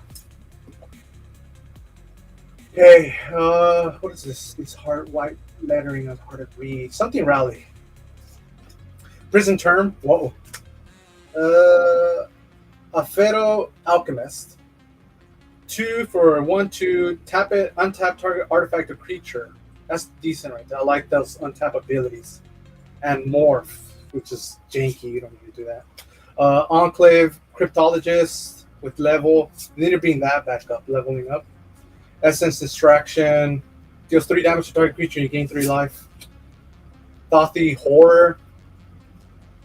Okay, what is this? It's hard white lettering on hard to read. Something rally. Prison term. Whoa. Afero Alchemist. 2 for 1/2. Tap it. Untap target artifact or creature. That's decent right there. I like those untap abilities. And morph, which is janky. You don't need to do that. Enclave Cryptologist with level. You need to bring that back up, leveling up. Essence Distraction. Deals 3 damage to target creature. You gain 3 life. Thothy Horror.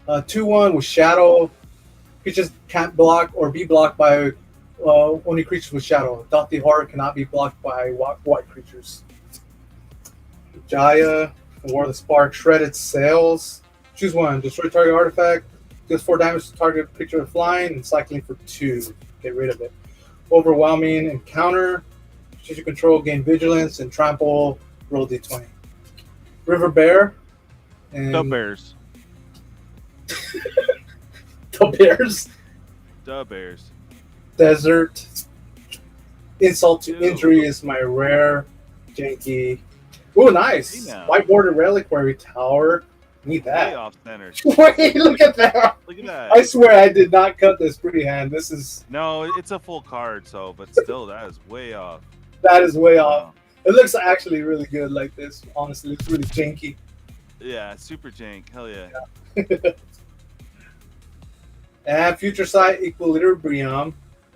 2/1 with Shadow. Creatures can't block or be blocked by only creatures with Shadow. Thothy Horror cannot be blocked by white creatures. Jaya. War of the Spark. Shredded Sails. Choose 1. Destroy target artifact. Deals 4 damage to target creature with flying and cycling for 2. Get rid of it. Overwhelming Encounter. Strategic Control, gain Vigilance, and Trample, roll d20. River Bear. And The Bears. The Bears. The Bears. Desert. Insult to Ew. Injury is my rare. Janky. Ooh, nice. Hey now. White Border Reliquary Tower. Need Way that. off center. Wait, look at that. Look at that. I swear I did not cut this freehand. This is, No, it's a full card, so but still, that is way off. that is way off. Wow. It looks actually really good like this. Honestly, it's really janky. Yeah, super jank. Hell yeah. And Future Sight Equilibrium.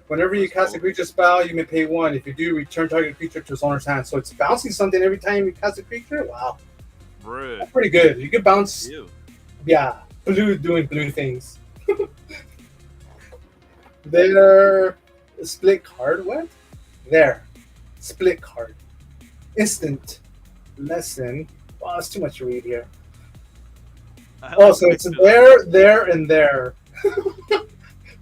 Whenever you cast a creature spell, you may pay 1. If you do, return target creature to its owner's hand. So it's bouncing something every time you cast a creature? Wow. Bruh. That's pretty good. You could bounce, You. blue doing blue things. There, split card. What? There. Split card. Instant lesson. Wow, that's too much to read here. Oh, so it's there, and there.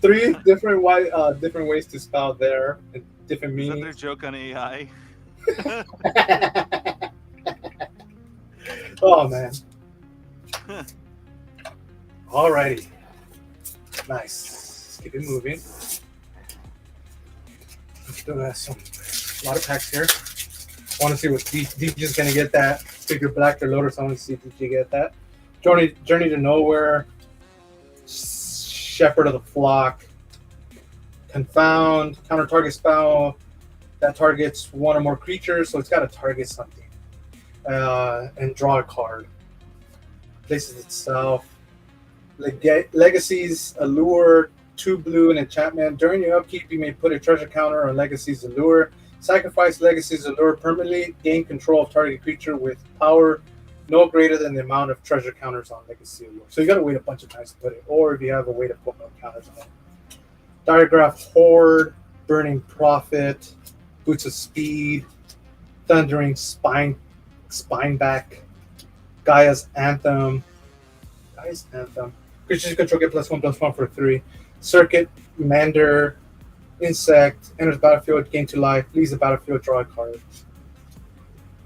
3 different different ways to spell there and different Is that their meanings. joke on AI? Oh man. Alrighty. Nice. Let's keep it moving. Still got a lot of packs here. I want to see what DJ's gonna get that. Figure Black or Lotus. I want to see DJ get that. Journey to Nowhere. Shepherd of the Flock. Confound. Counter target spell that targets 1 or more creatures, so it's got to target something. And draw a card. Places itself. Legacies, Allure, 2 blue, and enchantment. During your upkeep, you may put a treasure counter on Legacy's Allure. Sacrifice Legacy's Allure permanently. Gain control of target creature with power no greater than the amount of treasure counters on Legacy Allure. So you got to wait a bunch of times to put it, or if you have a way to put no counters on it. Diregraph Horde, Burning Prophet, Boots of Speed, Thundering Spineback, Gaia's Anthem. Creatures you control get +1/+1 for 3. Circuit, Mander, Insect, enters battlefield, gain 2 life, leaves the battlefield, draw a card.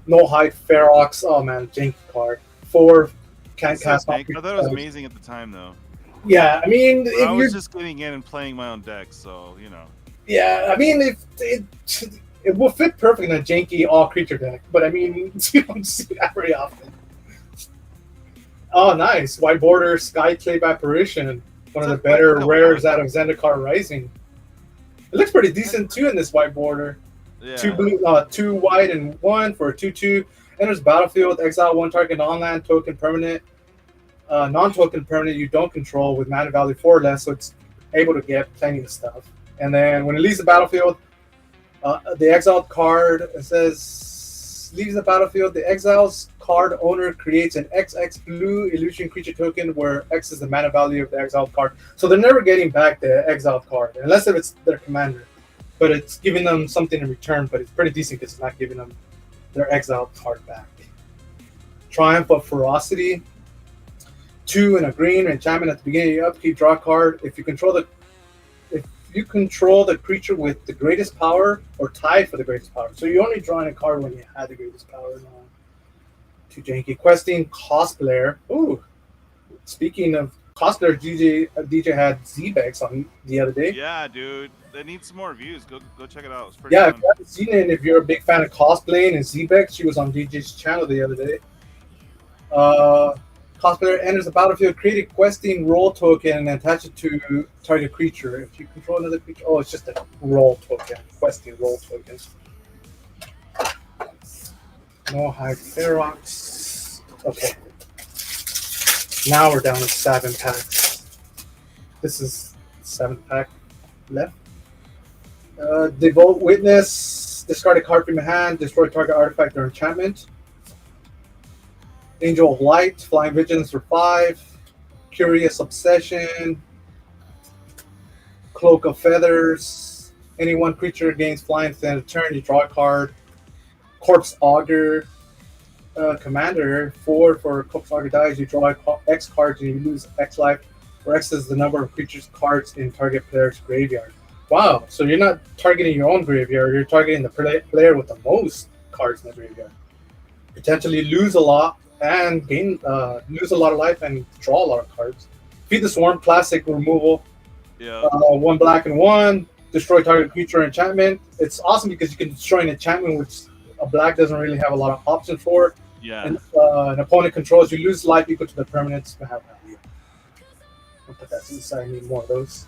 No Hide, Ferox, oh man, janky card. 4, can't cast. I thought it was amazing at the time, though. Yeah, I mean, I was just getting in and playing my own deck, so you know. Yeah, I mean, it will fit perfect in a janky all creature deck, but I mean, you don't see that very often. Oh, nice. White border, Skyclave Apparition. One of the better rares out of Zendikar Rising. It looks pretty decent too in this white border. Yeah. 2 blue, 2 white and 1 for a 2/2. Enters battlefield, exile 1 target non-land token permanent. Non-token permanent you don't control with mana value 4 or less, so it's able to get plenty of stuff. And then when it leaves the battlefield, the exiled card, it says, leaves the battlefield, the exile's card owner creates an XX blue illusion creature token where X is the mana value of the exiled card. So they're never getting back the exiled card, unless if it's their commander. But it's giving them something in return, but it's pretty decent because it's not giving them their exiled card back. Triumph of Ferocity. 2 and a green enchantment at the beginning of your upkeep, draw a card. If you control the creature with the greatest power or tied for the greatest power. So you're only drawing a card when you had the greatest power. No. Too janky. Questing Cosplayer. Ooh. Speaking of Cosplayer, DJ had Z-Bex on the other day. Yeah, dude. They need some more reviews. Go check it out. It's pretty Yeah, fun. if you haven't seen it, if you're a big fan of cosplaying and Z-Bex, she was on DJ's channel the other day. Cosplayer enters the battlefield, create a questing roll token and attach it to target creature. If you control another creature, oh, it's just a roll token, questing roll token. No High Ferox. Okay. Now we're down to 7 packs. This is 7th pack left. Devote Witness. Discard a card from your hand. Destroy target artifact or enchantment. Angel of Light, Flying Vigilance for 5, Curious Obsession, Cloak of Feathers. Any one creature gains flying at the end of turn, you draw a card. Corpse Augur, Commander, 4 for Corpse Augur dies, you draw X cards and you lose X life, where X is the number of creatures cards in target player's graveyard. Wow, so you're not targeting your own graveyard, you're targeting the player with the most cards in the graveyard. Potentially lose a lot and gain lose a lot of life and draw a lot of cards. Feed the Swarm, classic removal. Yeah. 1 black and 1. Destroy target creature or enchantment. It's awesome because you can destroy an enchantment which a black doesn't really have a lot of options for. Yeah. And an opponent controls, you lose life equal to the permanents. I'll put that to the side. I need more of those.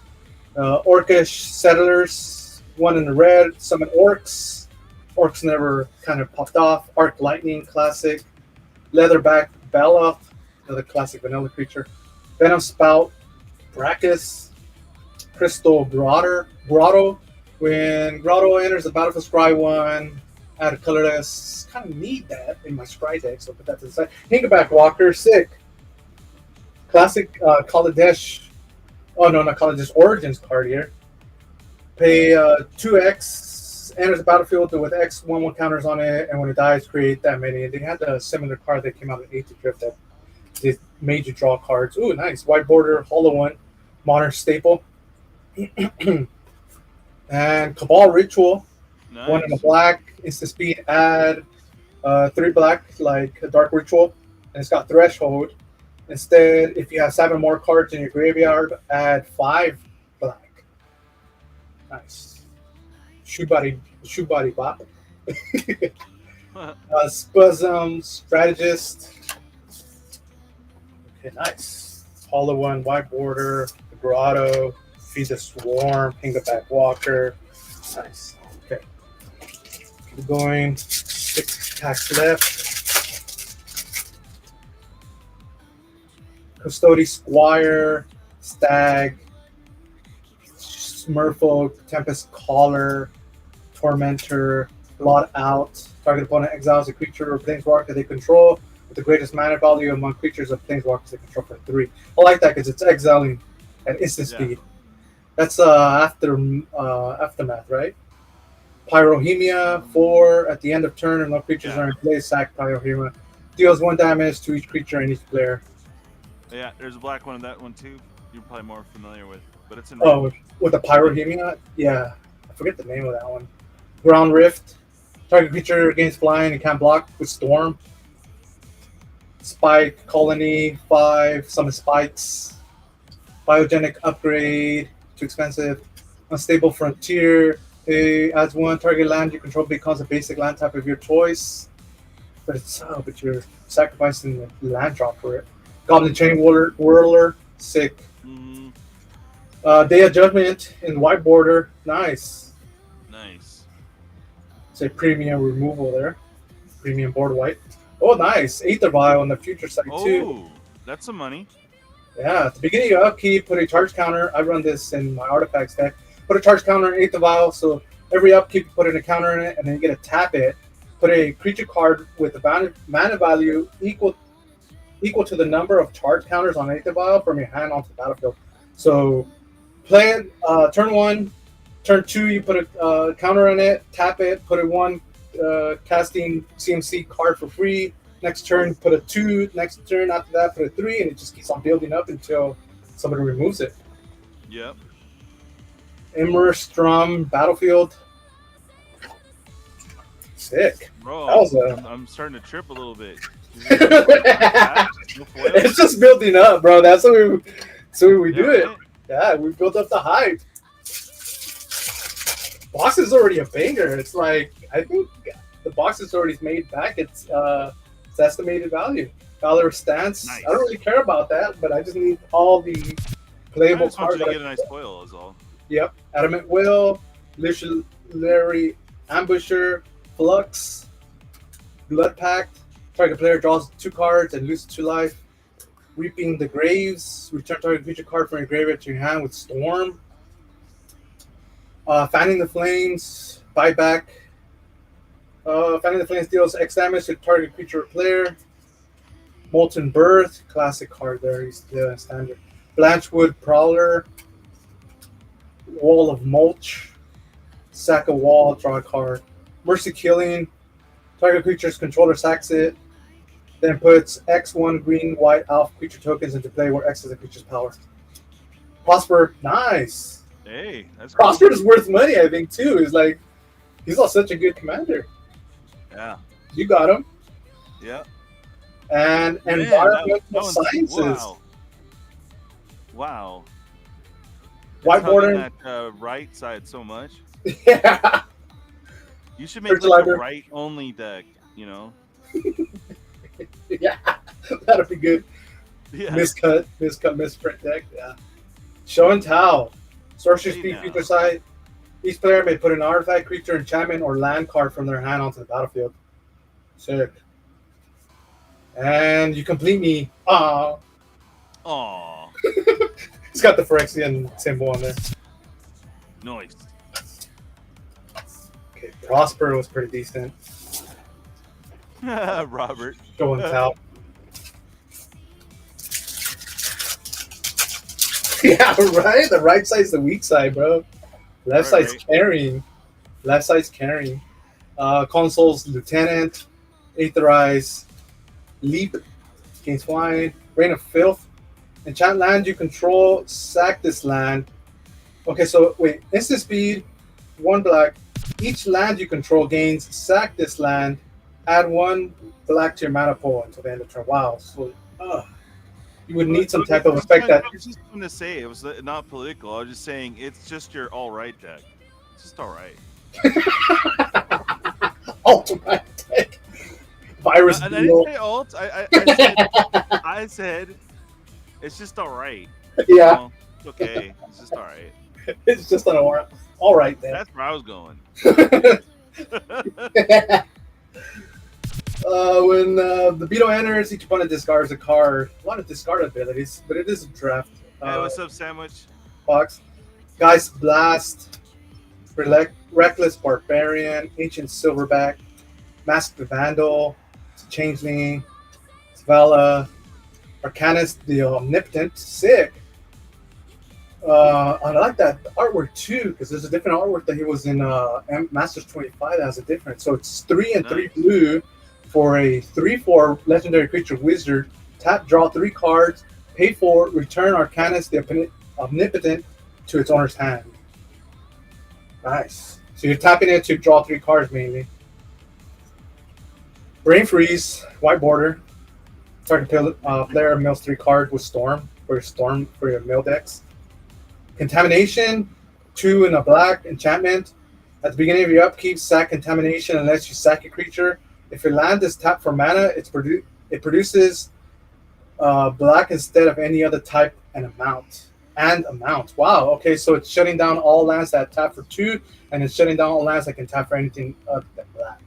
Orcish Settlers, 1 in the red. Summon Orcs. Orcs never kind of popped off. Arc Lightning, classic. Leatherback Baloth, another classic vanilla creature. Venom Spout, Brachus, Crystal Grotto. When Grotto enters the battlefield, scry 1, add a colorless. Kind of need that in my scry deck, so put that to the side. Hinkerback Walker, sick. Classic Kaladesh. Oh no, not Kaladesh, Origins card here. Pay 2x. Enters the battlefield with X 1/1 counters on it, and when it dies, create that many. And they had a similar card that came out with 8 to Drift that did major draw cards. Ooh, nice. White border, hollow 1, modern staple. And Cabal Ritual, Nice. 1 in a black, instant speed, add 3 black, like a Dark Ritual, and it's got Threshold. Instead, if you have 7 more cards in your graveyard, add 5 black. Nice. Shoe body bop. Spasm Strategist. Okay, nice. Hollow 1, white border, the Grotto, Feed the Swarm, Hingerback Walker. Nice. Okay. Keep going. 6 packs left. Custody Squire, Stag, Merfolk, Tempest Caller, Tormentor, Blot Out. Target opponent exiles a creature or planeswalker they control with the greatest mana value among creatures of planeswalkers they control for 3. I like that because it's exiling at instant speed. That's aftermath, right? Pyrohemia 4 at the end of turn and no creatures are in play. Sack Pyrohemia. Deals 1 damage to each creature and each player. Yeah, there's a black one in that one too. You're probably more familiar with, but it's in. Oh, with the Pyrohemia? Yeah, I forget the name of that one. Ground Rift. Target creature gains flying and can't block with Storm. Spike Colony 5. Summon Spikes. Biogenic Upgrade. Too expensive. Unstable Frontier. It adds 1 target land you control becomes a basic land type of your choice. But you're sacrificing the land drop for it. Goblin Chain Whirler. Sick. Day of Judgment in white border. Nice. Nice. Say premium removal there. Premium board white. Oh, nice. Aether Vial on the future side too. Oh, that's some money. Yeah, at the beginning of your upkeep, put a charge counter. I run this in my artifacts deck. Put a charge counter in Aether Vial, so every upkeep you put in a counter in it, and then you get to tap it. Put a creature card with the mana value equal to the number of charge counters on Aether Vial from your hand onto the battlefield. So play it turn 1, turn 2, you put a counter in it, tap it, put a 1 casting CMC card for free. Next turn, put a 2. Next turn after that, put a 3, and it just keeps on building up until somebody removes it. Yep. Immerstrom Battlefield. Sick. Bro, That was I'm starting to trip a little bit. It's just building up, bro. That's what we do it. Right? Yeah, we built up the hype. Box is already a banger. It's like, I think the box is already made back its estimated value. Dollar stance. Nice. I don't really care about that, but I just need all the I playable just want cards. you to that get a I nice can foil is all. Yep. Adamant Will, Larry Ambusher, Flux, Blood Pact. Target player draws 2 cards and loses 2 life. Reaping the Graves. Return target creature card from your graveyard to your hand with Storm. Fanning the Flames. Buyback. Fanning the Flames deals X damage to target creature or player. Molten Birth. Classic card there. He's the standard. Blanchwood Prowler. Wall of Mulch. Sack a wall. Draw a card. Mercy Killing. Target creature's controller sacks it. Then puts X1 green, white, alpha creature tokens into play where X is a creature's power. Prosper, nice. Hey, that's Prosper cool. is worth money, I think, too. He's like, he's all such a good commander. Yeah. You got him. Yeah. And Man, environmental that one's- sciences. Wow. White border. That right side so much. Yeah. You should make Search like a library. right only deck. You know. Yeah. That'd be good. Yeah. Misprint deck. Yeah. Show and tell. Sorcery Hey speed now. feature side. Each player may put an artifact, creature, enchantment, or land card from their hand onto the battlefield. Sick. And you complete me. Aw. Aw. It's got the Phyrexian symbol on there. Nice. Okay, Prosper was pretty decent. Robert. Show and tell. Yeah, right? The right side's the weak side, bro. Left side's Right. carrying. Left side's carrying. Consoles, Lieutenant, Aetherize, Leap, gains flying, Rain of Filth. Enchant land you control, sack this land. Okay, so wait, instant speed, 1 black. Each land you control gains, sack this land, add 1 black to your mana pool until the end of turn. Wow, so you would need some type of effect that. I was just going to say it was not political. I was just saying it's just your all right deck. It's just all right. Ultimate deck. Virus I Beetle. didn't say alt. I said it's just all right. Yeah, Well, it's okay. It's just all right. it's just an aura. All right then. That's where I was going. When the Beetle enters, each opponent discards a card. A lot of discard abilities, but it is a draft Hey, what's up, Sandwich? box. Geist Blast, Reckless Barbarian, Ancient Silverback, Masked Vandal, Changeling, Svala, Arcanist the Omnipotent, sick. I like that artwork too because there's a different artwork that he was in Masters 25 that has a different. So it's 3 and 3 blue for a 3/4 legendary creature wizard. Tap, draw 3 cards, pay 4, return Arcanist the Omnipotent to its owner's hand. Nice. So you're tapping it to draw 3 cards mainly. Brain Freeze, white border. Target player mills 3 cards with Storm for your mill decks. Contamination, 2 and a black enchantment. At the beginning of your upkeep, sack Contamination unless you sack a creature. If your land is tapped for mana, it produces black instead of any other type and amount. Wow. Okay, so it's shutting down all lands that tap for 2, and it's shutting down all lands that can tap for anything other than black.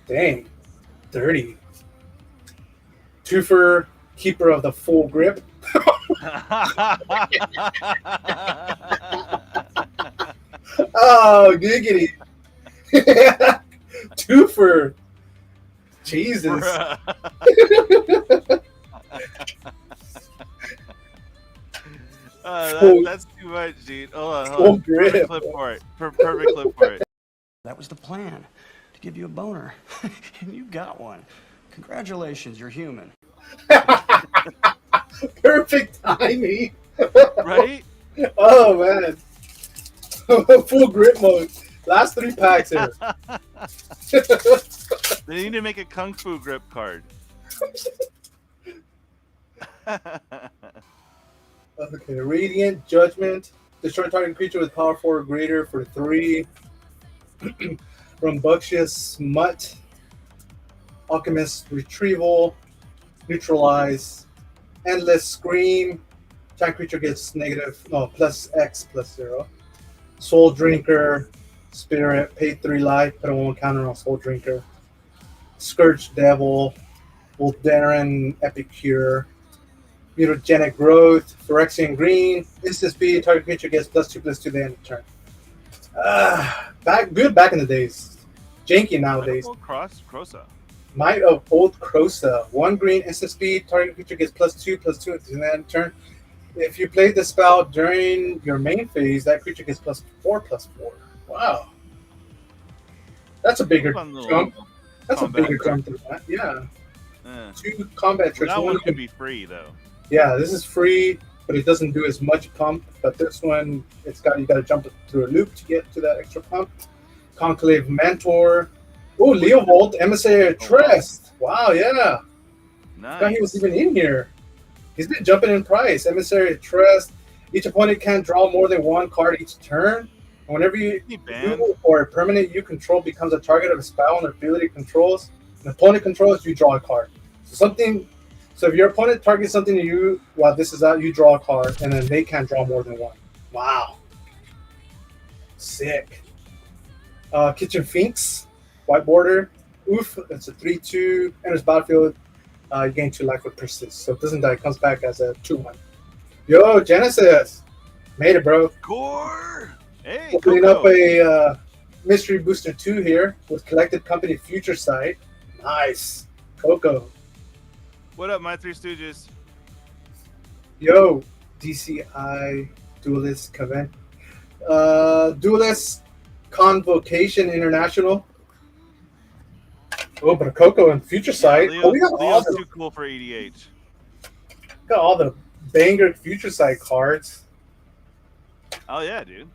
Dang, dirty. 2 for Keeper of the Full Grip. Oh, giggity. 2 for Jesus. That's too much, dude. Hold on. Perfect clip for it. Perfect clip for it. That was the plan, to give you a boner. And you got one. Congratulations, you're human. Perfect timing. Right? Oh, man. Full grip mode. Last 3 packs here. They need to make a Kung Fu grip card. Okay, Radiant Judgment. Destroy target creature with power 4 or greater for 3. Rambunctious Mutt. Alchemist Retrieval. Neutralize. Endless Scream. Target creature gets plus X plus 0. Soul Drinker. Spirit. Pay 3 life. Put a 1 counter on Soul Drinker. Scourge Devil. Voldaren Epicure. Mutagenic Growth, Phyrexian Green, instant speed, target creature gets +2/+2 the end of turn. Back in the days. Janky nowadays. Might of Old Krosa. 1 green, instant speed, target creature gets +2/+2 at the end of turn. If you play the spell during your main phase, that creature gets +4/+4. Wow. That's a bigger jump. That's a bigger jump than that. Yeah. 2 combat tricks. That one could be free though. Yeah, this is free, but it doesn't do as much pump. But this one, you got to jump through a loop to get to that extra pump. Conclave Mentor. Oh, Leovold, Emissary of Trust. Wow, yeah. Nice. He was even in here. He's been jumping in price. Emissary of Trust. Each opponent can't draw more than 1 card each turn. And whenever you or a permanent you control becomes a target of a spell and ability controls, an opponent controls, you draw a card. So if your opponent targets something to you while this is out, you draw a card, and then they can't draw more than 1. Wow. Sick. Kitchen Finks, white border. Oof, it's a 3/2, enters battlefield. You gain 2 life with persist. So it doesn't die, it comes back as a 2/1. Yo, Genesis. Made it, bro. Qore! Hey, Opening up a Mystery Booster 2 here with Collected Company Future Sight. Nice. Coco. What up, my 3 Stooges? Yo, DCI Duelist Coven. Duelist Convocation International. Oh, but a Coco and Future Sight. Yeah, Leo's too cool for EDH. Got all the banger Future Sight cards. Oh yeah, dude.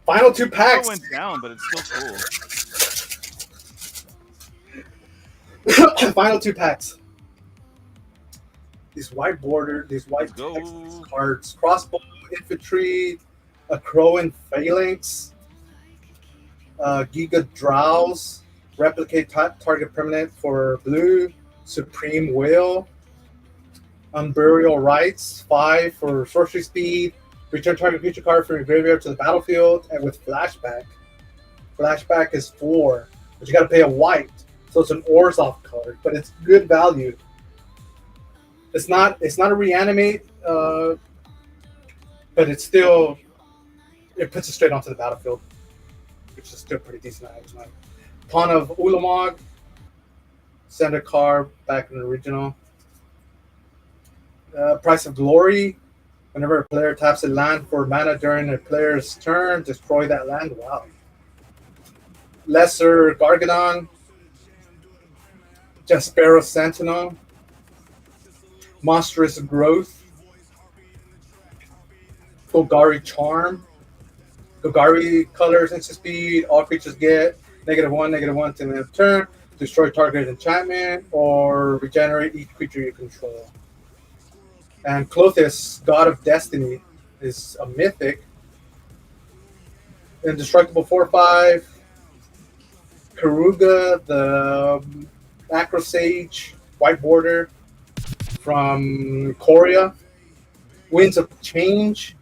Final 2 packs. It went down, but it's still cool. Final 2 packs. These white border, these white text cards. Crossbow Infantry, a Crowan Phalanx, Giga Drowse, Replicate target permanent for blue, Supreme Will, Unburial Rites, 5 for sorcery speed, return target creature card from your graveyard to the battlefield, and with flashback. Flashback is 4, but you got to pay a white, so it's an Orzhov card, but it's good value. It's not a reanimate, but but it's still, it puts it straight onto the battlefield, which is still pretty decent. Pawn of Ulamog, send a card back in the original. Price of Glory. Whenever a player taps a land for mana during a player's turn, destroy that land. Wow. Lesser Gargadon. Jaspero Sentinel. Monstrous Growth. Golgari Charm. Golgari colors instant speed. All creatures get -1/-1 to the end of turn. Destroy target enchantment or regenerate each creature you control. And Clothis, God of Destiny, is a mythic. Indestructible 4/5. Karuga, the Macro Sage, white border from Qore. Winds of Change.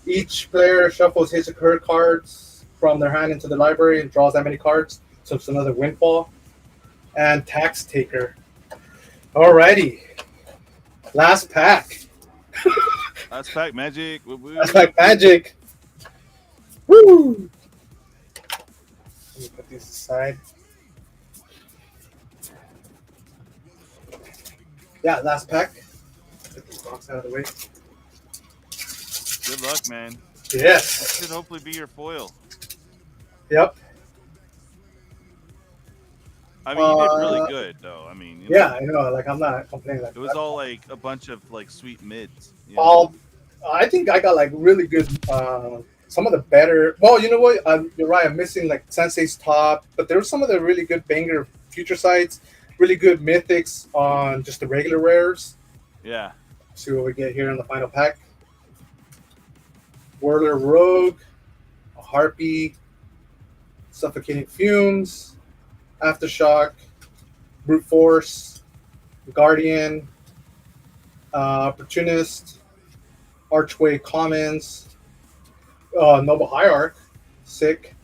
Each player shuffles his or her cards from their hand into the library and draws that many cards. So it's another windfall. And Tax Taker. Alrighty. Last pack. Last pack magic. Woo-woo. Last pack magic. Woo! Let me put these aside. Yeah, last pack. Get this box out of the way. Good luck, man. Yes. That should hopefully be your foil. Yep. I mean, you did really good, though. I mean, yeah, I know. Like, I'm not complaining. Like, it was all like a bunch of like sweet mids. You know? all. I think I got like really good. Some of the better. Well, you know what? You're right. I'm missing like Sensei's Top, but there were some of the really good banger future sites. Really good mythics on just the regular rares. Yeah. See what we get here in the final pack. Whirler Rogue, a Harpy, Suffocating Fumes, Aftershock, Brute Force, Guardian, Opportunist, Archway Commons, Noble Hierarch, sick.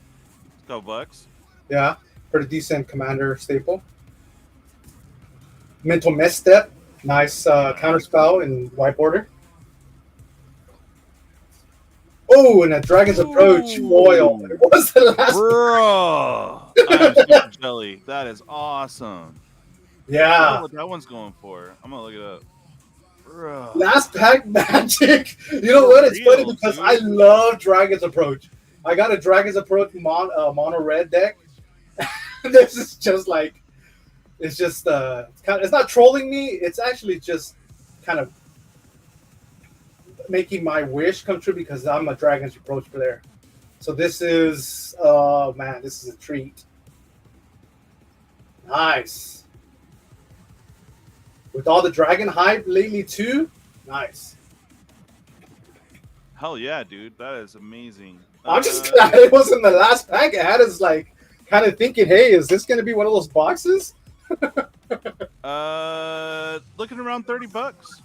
Go Bucks. Yeah, pretty decent commander staple. Mental Misstep, nice counterspell in white border. Oh, and a Dragon's Approach foil. What was the last? Bro, I'm super jelly. That is awesome. I don't Yeah. know what that one's going for. I'm gonna look it up. Bro. Last pack magic. You know what? It's funny because dude. I love Dragon's Approach. I got a Dragon's Approach mono red deck. This is just like, it's just it's not trolling me. It's actually just kind of making my wish come true because I'm a Dragon's Approach player. So this is, oh man, this is a treat. Nice. With all the dragon hype lately too, nice. Hell yeah, dude. That is amazing. I'm just glad it wasn't the last pack. I had us like kind of thinking, hey, is this going to be one of those boxes? Looking around $30.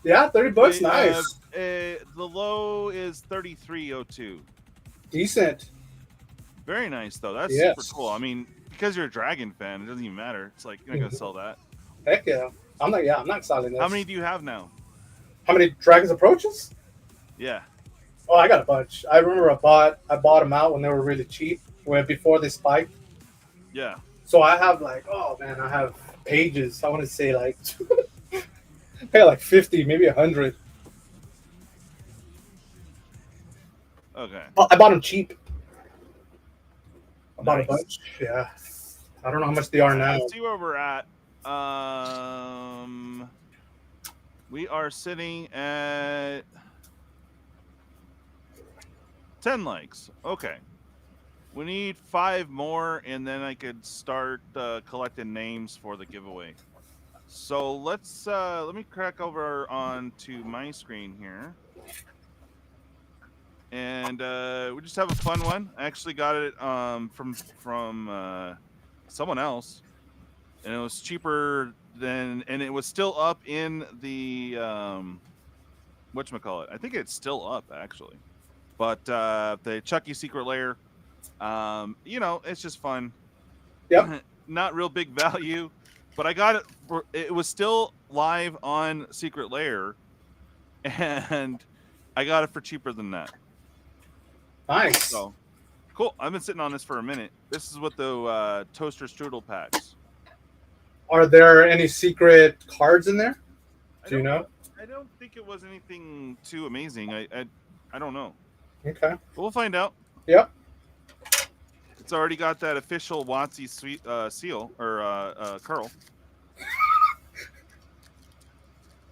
Yeah, $30, nice. The low is 33.02. Decent. Very nice though. That's Yes. super cool. I mean, because you're a Dragon fan, it doesn't even matter. It's like you're not gonna sell that. Heck yeah. I'm not selling this. How many do you have now? How many Dragon's Approaches? Yeah. Oh, I got a bunch. I remember I bought them out when they were really cheap, before they spiked. Yeah. So I have like, oh man, I have pages. I want to say like, pay like 50, maybe 100. Okay. I bought them cheap. I bought Nice. a bunch. Yeah. I don't know how much they are now. Let's see where we're at. We are sitting at 10 likes. Okay. We need 5 more, and then I could start collecting names for the giveaway. So let's let me crack over onto my screen here, and we just have a fun one. I actually got it from someone else, and it was cheaper than, and it was still up in the whatchamacallit. I think it's still up actually, but the Chucky Secret Lair. You know, it's just fun. Yep. Not real big value, but I got it. It was still live on Secret Lair, and I got it for cheaper than that. Nice. So cool. I've been sitting on this for a minute. This is what the toaster strudel packs. Are there any secret cards in there? Do you know? I don't think it was anything too amazing. I don't know. Okay. But we'll find out. Yep. It's already got that official WotC sweet seal or curl.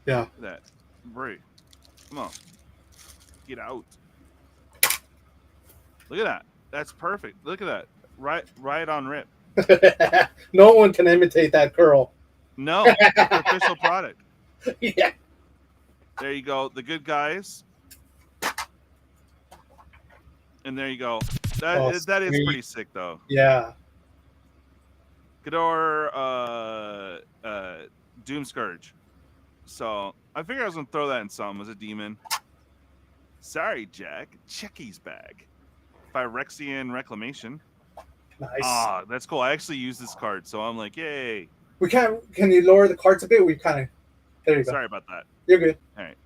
Yeah. Look at that. Bray. Come on. Get out. Look at that. That's perfect. Look at that. Right on rip. No one can imitate that curl. No, it's an official product. Yeah. There you go. The good guys. And there you go. That is pretty sick though. Yeah. Qore Doom Scourge. So I figured I was gonna throw that in something as a demon. Sorry, Jack. Checky's bag. Phyrexian Reclamation. Nice. Ah, that's cool. I actually use this card, so I'm like, yay. We can't. Can you lower the cards a bit? We kind of. There you go. Sorry about that. You're good. All right.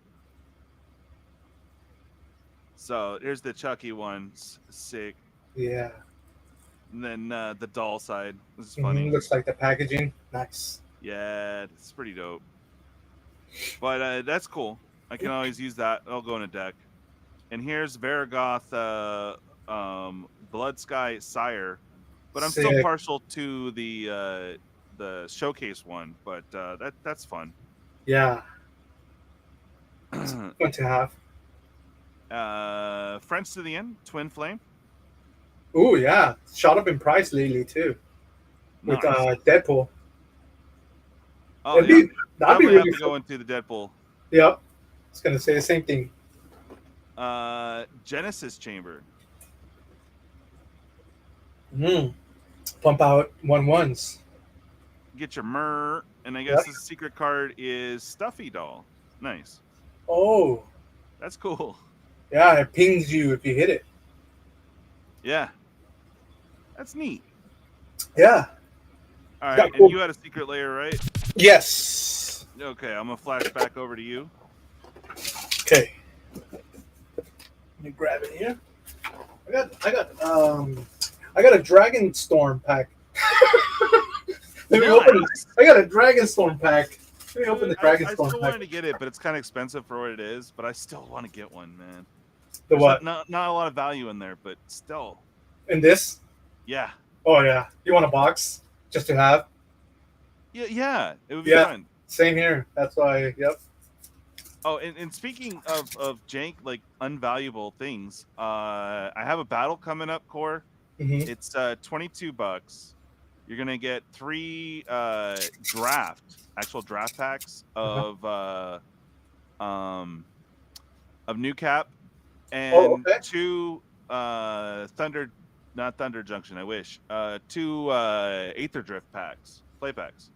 So here's the Chucky one. Sick. Yeah. And then the doll side. This is funny. Looks like the packaging. Nice. Yeah, it's pretty dope. But that's cool. I can always use that. I'll go in a deck. And here's Varagoth Blood Sky Sire. But I'm still Sick. partial to the showcase one. But that's fun. Yeah. What to have? Friends to the End, Twin Flame. Ooh, yeah. Shot up in price lately too. With Nice. Deadpool. Oh, that'd yeah. be Probably really have to fun. go into the Deadpool. Yep. I was gonna say the same thing. Genesis Chamber. Pump out 1/1s. Get your Myrrh. And I guess Yep. the secret card is Stuffy Doll. Nice. Oh, That's cool. yeah. It pings you if you hit it. Yeah. That's neat. Yeah. All right. Yeah, And cool. you had a secret layer, right? Yes. Okay. I'm going to flash back over to you. Okay. Let me grab it here. I got a Dragon Storm pack. Let me open it. I got a Dragon Storm pack. Let me open the Dragon I Storm still pack. wanted to get it, but it's kind of expensive for what it is. But I still want to get one, man. The There's what? Not a lot of value in there, but still. In this? Yeah. Oh yeah. You want a box just to have? Yeah. It would be Yeah. fun. Same here. That's why. Yep. Oh, and speaking of jank, like unvaluable things, I have a battle coming up, Qore. Mhm. It's $22. You're gonna get 3 actual draft packs of New Cap and okay. 2 not Thunder Junction. I wish 2 Aether Drift packs, play packs.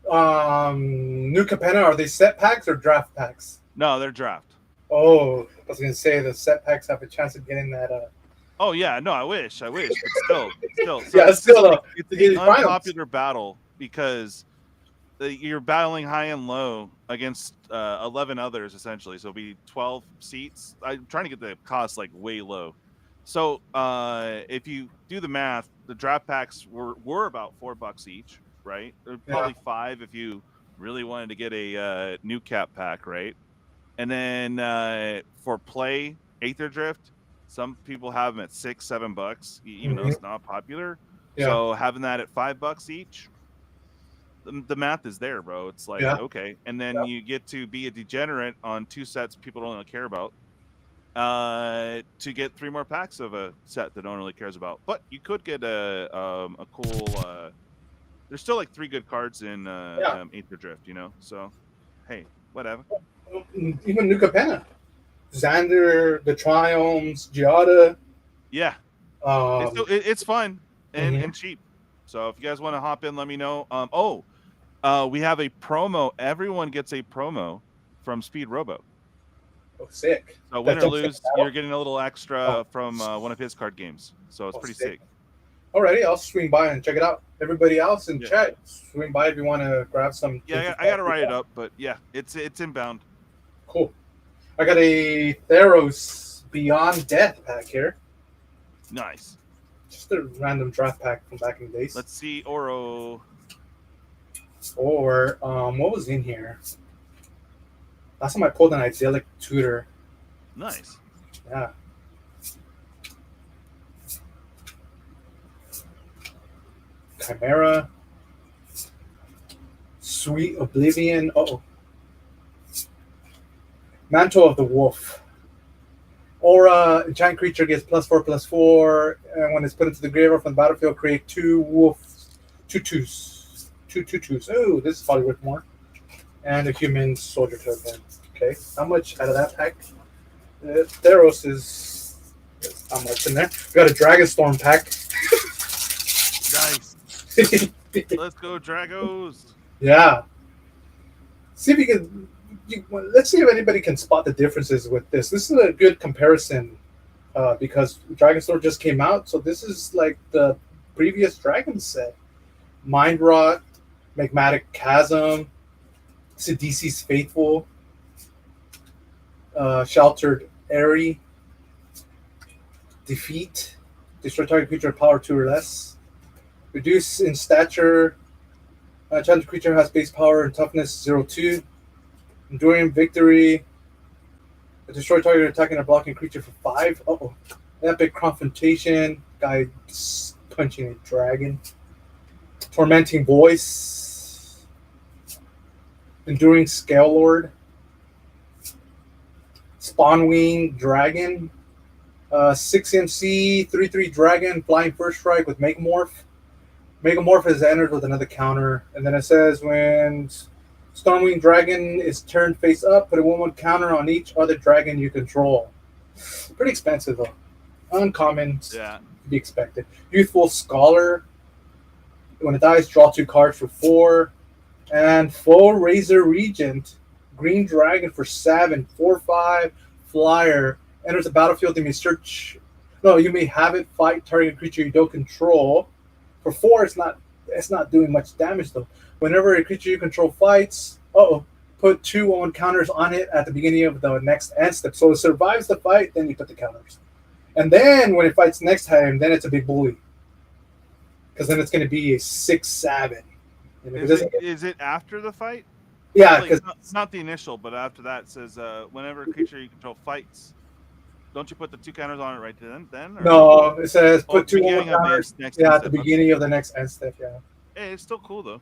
New Capenna, are they set packs or draft packs? No, they're draft. Oh, I was gonna say the set packs have a chance of getting that. Oh yeah, no, I wish, but still. So Yeah, it's still, like, it's to get an finals. unpopular battle because you're battling high and low against 11 others essentially. So it'll be 12 seats. I'm trying to get the cost like way low. So if you do the math, the draft packs were about $4 each, right? Probably 5 if you really wanted to get a new cap pack, right? And then for play Aether Drift, some people have them at $6-7, even though it's not popular. Yeah. So having that at $5 each, the math is there, bro. It's like okay, and then you get to be a degenerate on 2 sets people don't really care about, to get 3 more packs of a set that no one really cares about. But you could get a cool. There's still like 3 good cards in Aether Drift, you know. So hey, whatever. Even New Capenna, Xander, the Triumphs, Giada. Yeah, it's fun and cheap. So if you guys want to hop in, let me know. We have a promo. Everyone gets a promo from Speed Robo. Oh, sick. So win or lose, you're getting a little extra from one of his card games. So it's pretty sick. Alrighty, I'll swing by and check it out. Everybody else in chat, swing by if you want to grab some. Yeah, I got to write it up, but yeah, it's inbound. Cool. I got a Theros Beyond Death pack here. Nice. Just a random draft pack from back in the days. Let's see Oro. Or what was in here? Last time I pulled an Idyllic Tutor. Nice. Yeah. Chimera. Sweet Oblivion. Uh-oh. Mantle of the Wolf. Aura, giant creature gets +4/+4, and when it's put into the graveyard from the battlefield, create 2 wolves, 2/2s. 2/2s. Oh, this is probably worth more. And a human soldier token. Okay, how much out of that pack? Theros is how much in there? We got a Dragonstorm pack. Nice. Let's go, Dragos. Yeah. See if you can. Let's see if anybody can spot the differences with this. This is a good comparison because Dragonstorm just came out, so this is like the previous Dragon set. Mind Rot, Magmatic Chasm, Sidisi's Faithful, Sheltered Airy, Defeat, destroy target creature with power 2 or less, reduce in stature, challenge creature has base power and toughness 0/2, enduring victory, destroy target attacking or blocking creature for 5. Uh-oh. Epic confrontation, guy punching a dragon, tormenting voice, enduring scale lord, Spawnwing Dragon, 6 MC, 3/3 Dragon, flying first strike with Megamorph. Megamorph is entered with another counter, and then it says when Stormwing Dragon is turned face up, put a 1/1 counter on each other dragon you control. Pretty expensive though. Uncommon, Yeah. to be expected. Youthful Scholar. When it dies, draw 2 cards for 4. And Full Razor Regent. Green Dragon for 7, 4/5 flyer. Enters the battlefield. You may search. No, you may have it fight target creature you don't control. For 4, it's not doing much damage though. Whenever a creature you control fights, put 2 1/1 counters on it at the beginning of the next end step. So it survives the fight, then you put the counters. And then when it fights next time, then it's a big bully. Because then it's going to be a 6/7. Is it after the fight? Yeah, Like, because it's not the initial, but after that it says whenever a creature you control fights. Don't you put the 2 counters on it right then? Or? no, it says Oh, put 2 beginning 1/1 of the counters. next Yeah, end at the step. beginning of the next end step. Yeah. Hey, it's still cool though.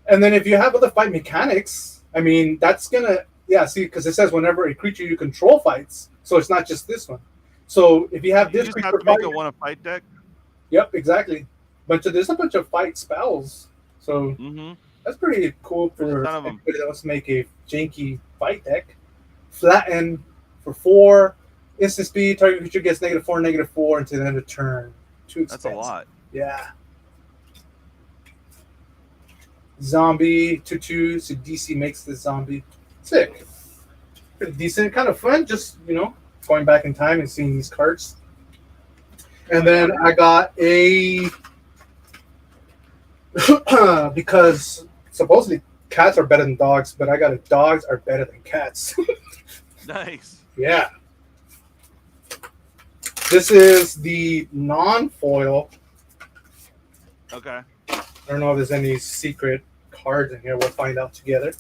And then if you have other fight mechanics, I mean, that's gonna see because it says whenever a creature you control fights, so it's not just this one. So if you have You this just creature have to make fight, a one-a-fight deck. yep, exactly. There's a bunch of fight spells, so Mm-hmm. that's pretty cool for There's a ton of 'em. anybody that wants to make a janky fight deck. Flatten for 4, instant speed. Target creature gets -4, -4 until the end of turn. Too expensive. That's a lot. Yeah. Zombie 2/2. So DC makes the zombie sick. Pretty decent, kind of fun. Just going back in time and seeing these cards. And then I got a because supposedly cats are better than dogs, but I got a dogs are better than cats. Nice. Yeah. This is the non-foil. Okay. I don't know if there's any secret cards in here. We'll find out together.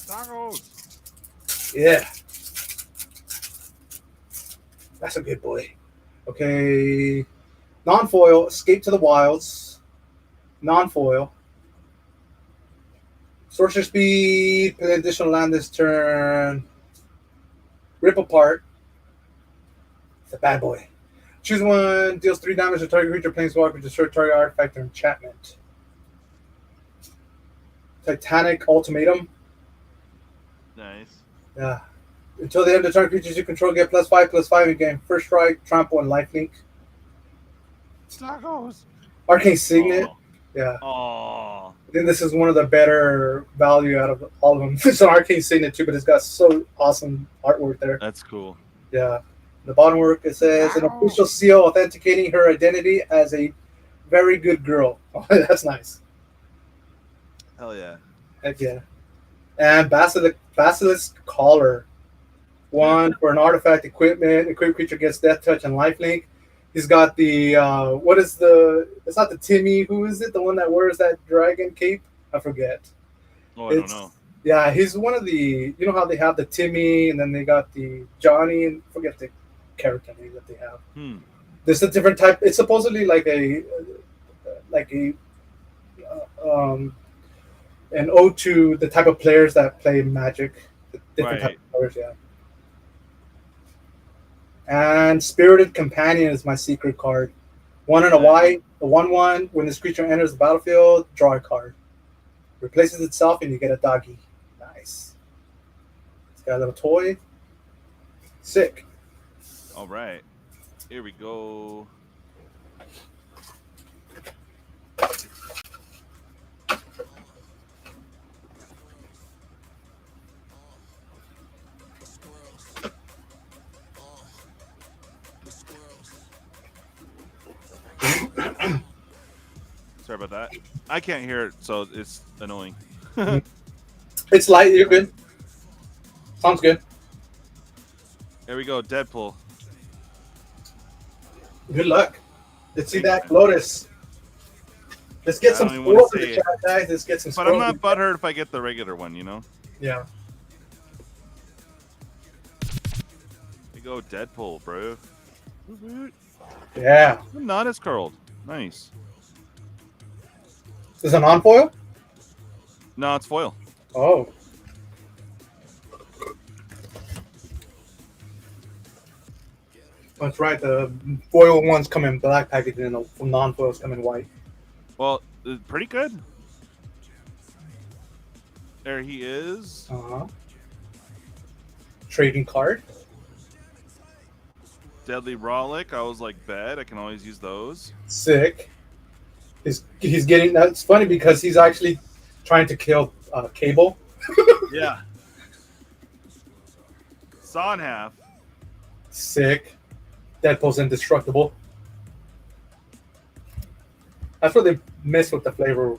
Tacos. Yeah. That's a good boy. Okay. Non-foil, Escape to the Wilds. Non-foil. Sorcerer Speed, put an additional land this turn. Rip Apart. It's a bad boy. Choose one, deals 3 damage to target creature, planeswalker, destroy target artifact or enchantment. Titanic Ultimatum. Nice. Yeah. Until the end of turn, creatures you control get +5/+5 and gain first strike, trample, and lifelink. Tacos. Arcane Signet. Yeah. Oh. I think this is one of the better value out of all of them. It's an Arcane Signet too, but it's got so awesome artwork there. That's cool. Yeah. The bottom work, it says an official seal authenticating her identity as a very good girl. Oh, that's nice. Hell yeah. Heck yeah. And Basilisk Collar. One for an artifact equipment. Equipped creature gets death touch and lifelink. He's got the what is the? It's not the Timmy. Who is it? The one that wears that dragon cape? I forget. Oh, I don't know. Yeah, he's one of the. You know how they have the Timmy, and then they got the Johnny, and forget the character name that they have. There's a different type. It's supposedly like a an ode to the type of players that play Magic. The different type of players, yeah. And Spirited Companion is my secret card. 1 and a white, a 1/1. When this creature enters the battlefield, draw a card. Replaces itself, and you get a doggy. Nice. It's got a little toy. Sick. All right. Here we go. Sorry about that. I can't hear it, so it's annoying. It's light. You're good. Sounds good. Here we go, Deadpool. Good luck. Let's see that Lotus. Let's get some scrolls in the chat, guys. Let's get some But scrolls. I'm not butthurt if I get the regular one, you know? Yeah. Here we go, Deadpool, bro. Yeah. Not as curled. Nice. Is it non-foil? No, it's foil. Oh. That's right. The foil ones come in black packaging, and the non-foils come in white. Well, pretty good. There he is. Trading card. Deadly Rollick. I was like, bet. I can always use those. Sick. He's getting. That's funny because he's actually trying to kill Cable. Yeah. Saw in half. Sick. Deadpool's indestructible. That's where they missed with the flavor.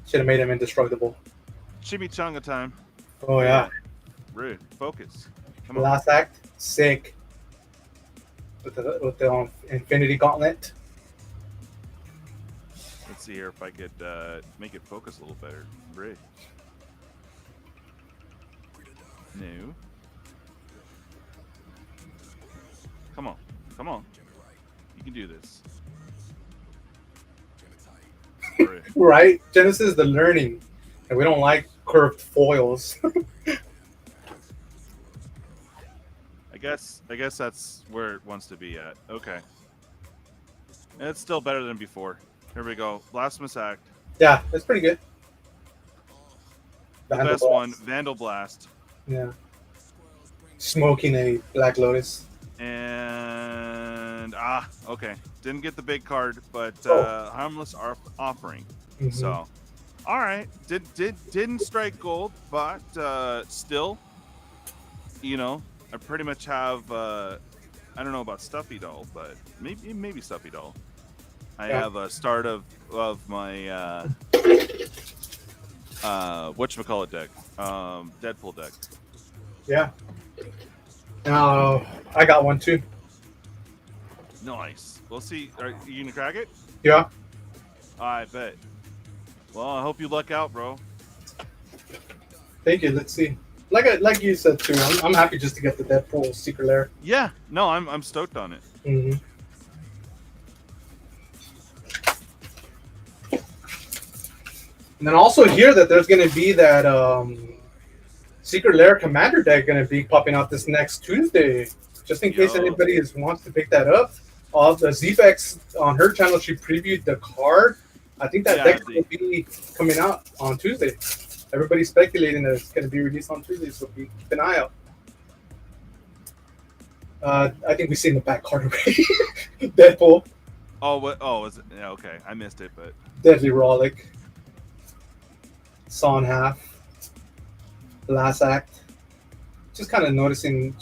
Should have made him indestructible. Chimichanga time. Oh yeah. Rude. Focus. Come on. Last act. Sick. With the Infinity Gauntlet. Let's see here if I could make it focus a little better. Rude. No. Come on. Come on. You can do this. Right? Genesis is the learning. And we don't like curved foils. I guess that's where it wants to be at. Okay. And it's still better than before. Here we go. Blasphemous Act. Yeah, that's pretty good. The best one, Vandal Blast. Yeah. Smoking a Black Lotus. And okay. Didn't get the big card, but Harmless Offering. Mm-hmm. So, all right. Didn't strike gold, but still, you know, I pretty much have. I don't know about Stuffy Doll, but maybe Stuffy Doll. I have a start of my whatchamacallit deck, Deadpool deck. Yeah. I got one too. Nice. We'll see. Are you gonna crack it? Yeah. I bet. Well, I hope you luck out, bro. Thank you. Let's see. Like you said too, I'm happy just to get the Deadpool Secret Lair. Yeah. No, I'm stoked on it. Mm-hmm. And then also hear that there's going to be that Secret Lair Commander deck going to be popping out this next Tuesday. Just in case anybody wants to pick that up. The Zepex on her channel, she previewed the card. I think that deck will be coming out on Tuesday. Everybody's speculating that it's going to be released on Tuesday, so keep an eye out. I think we've seen the back card already. Deadpool. Oh, what? Oh, is it? Yeah, okay. I missed it, but Deadly Rollick. Saw in half. Last act. Just kind of noticing,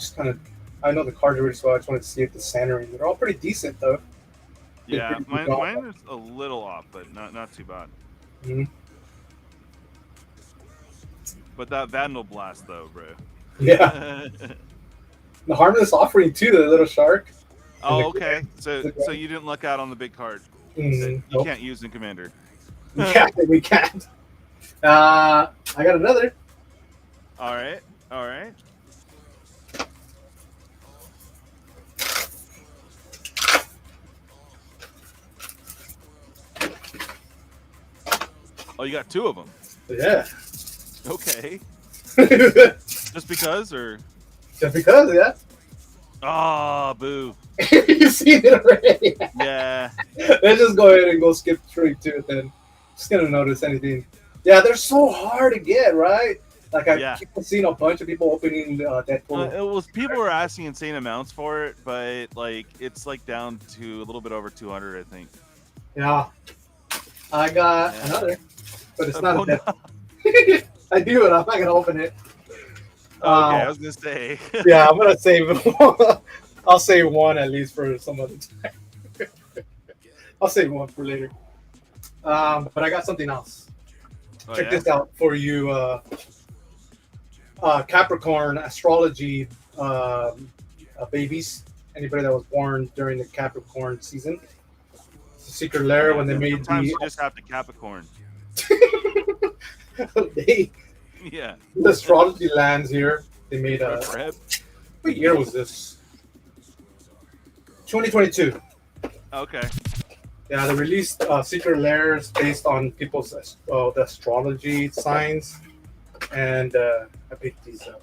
I know the cards already, so I just wanted to see if the centering. They're all pretty decent, though. Yeah, mine is a little off, but not too bad. Mm-hmm. But that Vandal Blast, though, bro. Yeah. The Harmless Offering, too, the little shark. Oh, okay. So you didn't luck out on the big card. You Nope. can't use in Commander. Yeah, we can't. I got another. All right. All right. Oh, you got two of them. Yeah. Okay. Just Just because, or? because, yeah. Ah, boo. You seen it already. Yeah. Let's just go ahead and go skip straight to it then. Just gonna notice anything. Yeah, they're so hard to get, right? Like I keep seeing a bunch of people opening Deadpool. It was people were asking insane amounts for it, but like it's like down to a little bit over 200, I think. Yeah. I got another, but it's not a no. Deadpool. I do, but I'm not gonna open it. Okay, I was gonna say. Yeah, I'm gonna save it. I'll save one at least for some other time. I'll save one for later. But I got something else. Check this out for you, Capricorn astrology babies. Anybody that was born during the Capricorn season. Secret Lair when they made sometimes you just have to Capricorn. The astrology lands here. They made a. What year was this? 2022. Okay. Yeah, they released Secret Lairs based on people's the astrology signs, and I picked these up.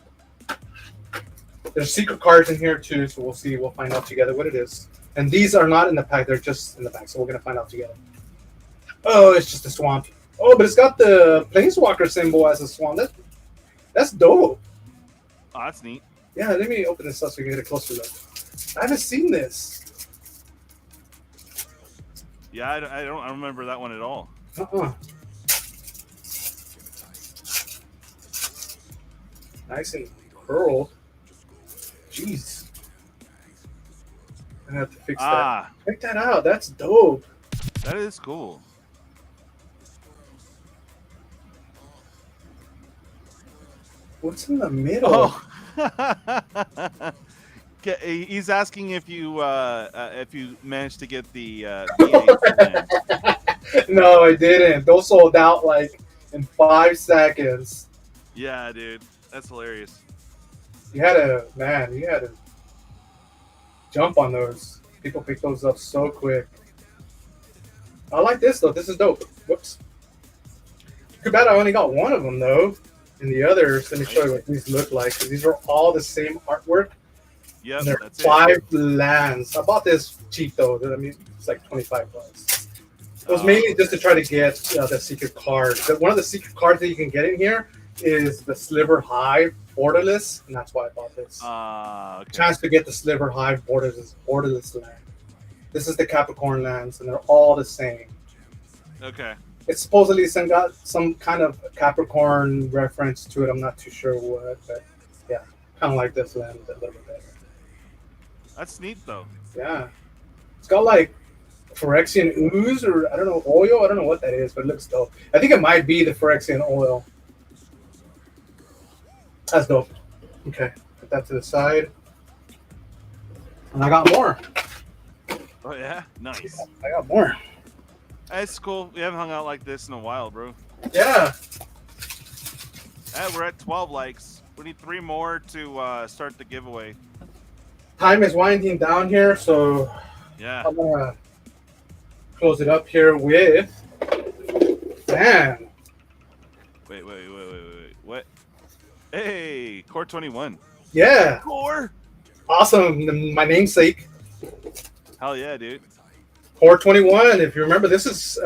There's secret cards in here too, so we'll see. We'll find out together what it is. And these are not in the pack; they're just in the back, so we're gonna find out together. Oh, it's just a swamp. Oh, but it's got the Planeswalker symbol as a swamp. That's dope. Oh, that's neat. Yeah, let me open this up so we can get a closer look. I haven't seen this. Yeah, I don't remember that one at all. Nice and curled. Jeez. I have to fix that. Check that out. That's dope. That is cool. What's in the middle? Oh. He's asking if you managed to get the No, I didn't. Those sold out like in 5 seconds. Yeah, dude, that's hilarious. You had to jump on those. People pick those up so quick. I like this though. This is dope. Whoops. Too bad I only got one of them though. And the others, let me show you what these look like. These are all the same artwork. Yeah, that's 5 lands. I bought this cheap though. I mean, it's like $25. It was mainly just to try to get the secret card. One of the secret cards that you can get in here is the Sliver Hive borderless, and that's why I bought this. Okay. Chance to get the Sliver Hive borderless land. This is the Capricorn lands, and they're all the same. Okay. It's supposedly got some kind of Capricorn reference to it. I'm not too sure what, but yeah, kind of like this land a little bit better. That's neat though. Yeah, it's got like Phyrexian ooze or I don't know oil. I don't know what that is, but it looks dope. I think it might be the Phyrexian oil. That's dope. Okay, put that to the side. And I got more. Oh yeah, nice. I got more. That's cool. We haven't hung out like this in a while, bro. Yeah. We're at 12 likes. We need 3 more to start the giveaway. Time is winding down here, so yeah, I'm gonna close it up here with. Man. Wait. What? Hey, Qore 21. Yeah. Qore. Awesome. My namesake. Hell yeah, dude. Qore 21. If you remember, this is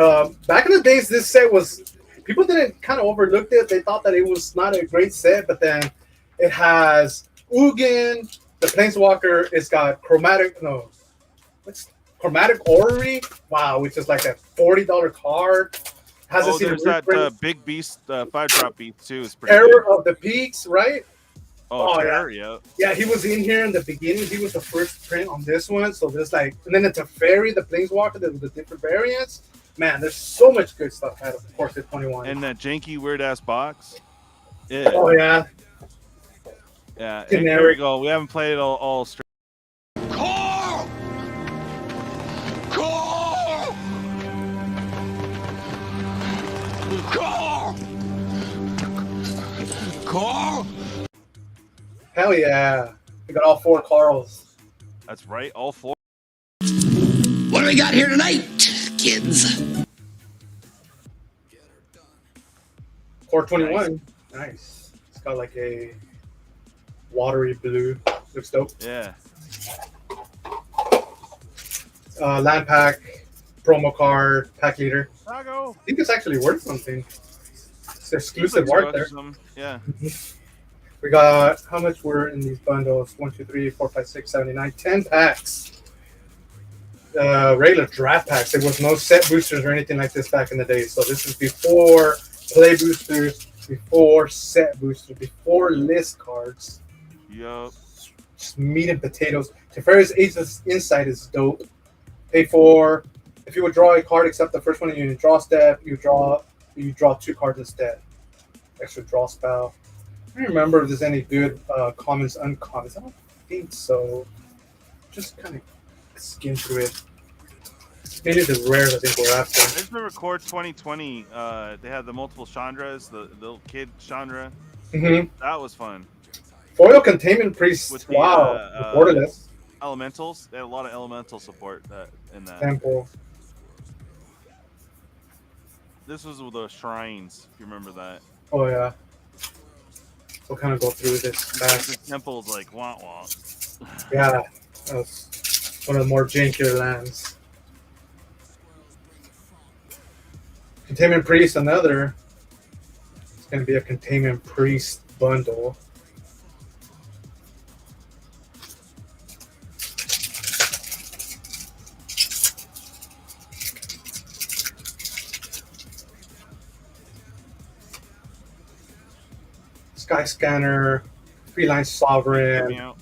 back in the days. This set was people didn't kind of overlooked it. They thought that it was not a great set, but then it has Ugin, the Planeswalker. It's got chromatic Orrery. Wow, which is like a $40 card. Has there's that big beast, 5-drop beast too. Is pretty Terror good. of the Peaks, right? Oh Terror, yeah. Yeah, he was in here in the beginning. He was the first print on this one. So there's like, and then it's a fairy, the Planeswalker, the different variants. Man, there's so much good stuff out of Qore 21. And that janky weird ass box. Yeah. Oh yeah. Yeah. Generic. Here we go. We haven't played it all straight. Qore! Qore! Qore! Qore! Hell yeah. We got all 4 Carls. That's right. All 4. What do we got here tonight, kids? Core 21. Nice. It's got like a watery blue. Looks dope. Yeah. Land pack, promo card, pack leader. Chicago. I think it's actually worth something. It's exclusive art there. Yeah. We got how much were in these bundles? 1, 2, 3, 4, 5, 6, 7, 8, 9, 10 packs. Regular draft packs. There was no set boosters or anything like this back in the day. So this is before play boosters, before set boosters, before list cards. Yup. Just meat and potatoes. Teferi's Ace Insight is dope. Pay for, if you would draw a card except the first one in your draw step, you draw 2 cards instead. Extra draw spell. I don't remember if there's any good commons, uncommons. I don't think so. Just kind of skim through it. Maybe the rares I think we're after. I just remember Core 2020. They had the multiple Chandras, the little kid Chandra. Mm-hmm. That was fun. Foil Containment Priest. With the, wow. Borderless. Elementals. They had a lot of elemental support in that. Temple. This was with the shrines, if you remember that. Oh yeah. We'll kind of go through this fast. The temple's like wah wah. Yeah. That was one of the more jankier lands. Containment Priest, another. It's going to be a Containment Priest bundle. Sky Scanner, Feline Sovereign.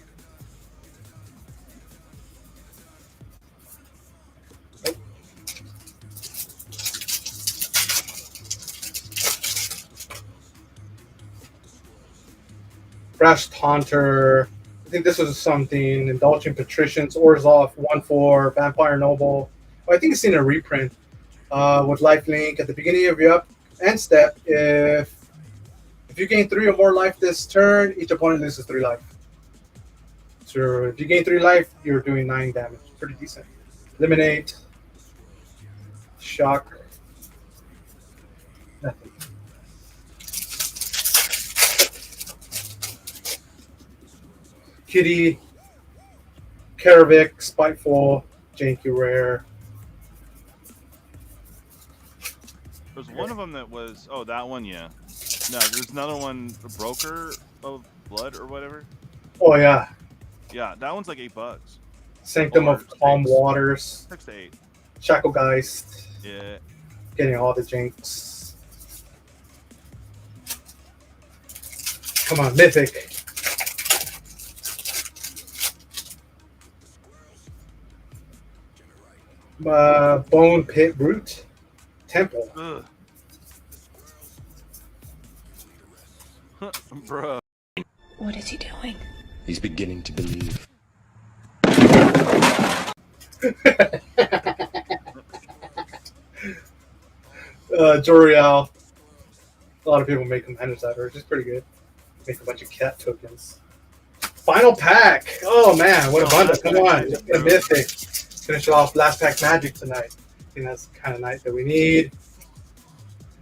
Brash Taunter. I think this was something. Indulgent Patricians, Orzhov, 1/4, Vampire Noble. Oh, I think it's in a reprint with lifelink at the beginning of your up and step. If you gain 3 or more life this turn, each opponent loses 3 life. So if you gain 3 life, you're doing 9 damage. Pretty decent. Eliminate. Shock. Nothing. Kitty, Karavik, Spiteful, Janky Rare. There's one of them that was, oh, that one, yeah. No, there's another one, Broker of Blood or whatever. Oh, yeah. Yeah, that one's like $8. Sanctum of Calm Waters. 6 to 8. Shacklegeist. Yeah. Getting all the janks. Come on, Mythic. Bone Pit Brute. Temple. Ugh. Bruh. What is he doing? He's beginning to believe. Joriel. A lot of people make commanders out of it, which is pretty good. Make a bunch of cat tokens. Final pack. Oh man, what a bundle. Come on. Just get a mythic. Finish off last pack magic tonight. I think that's the kind of night that we need.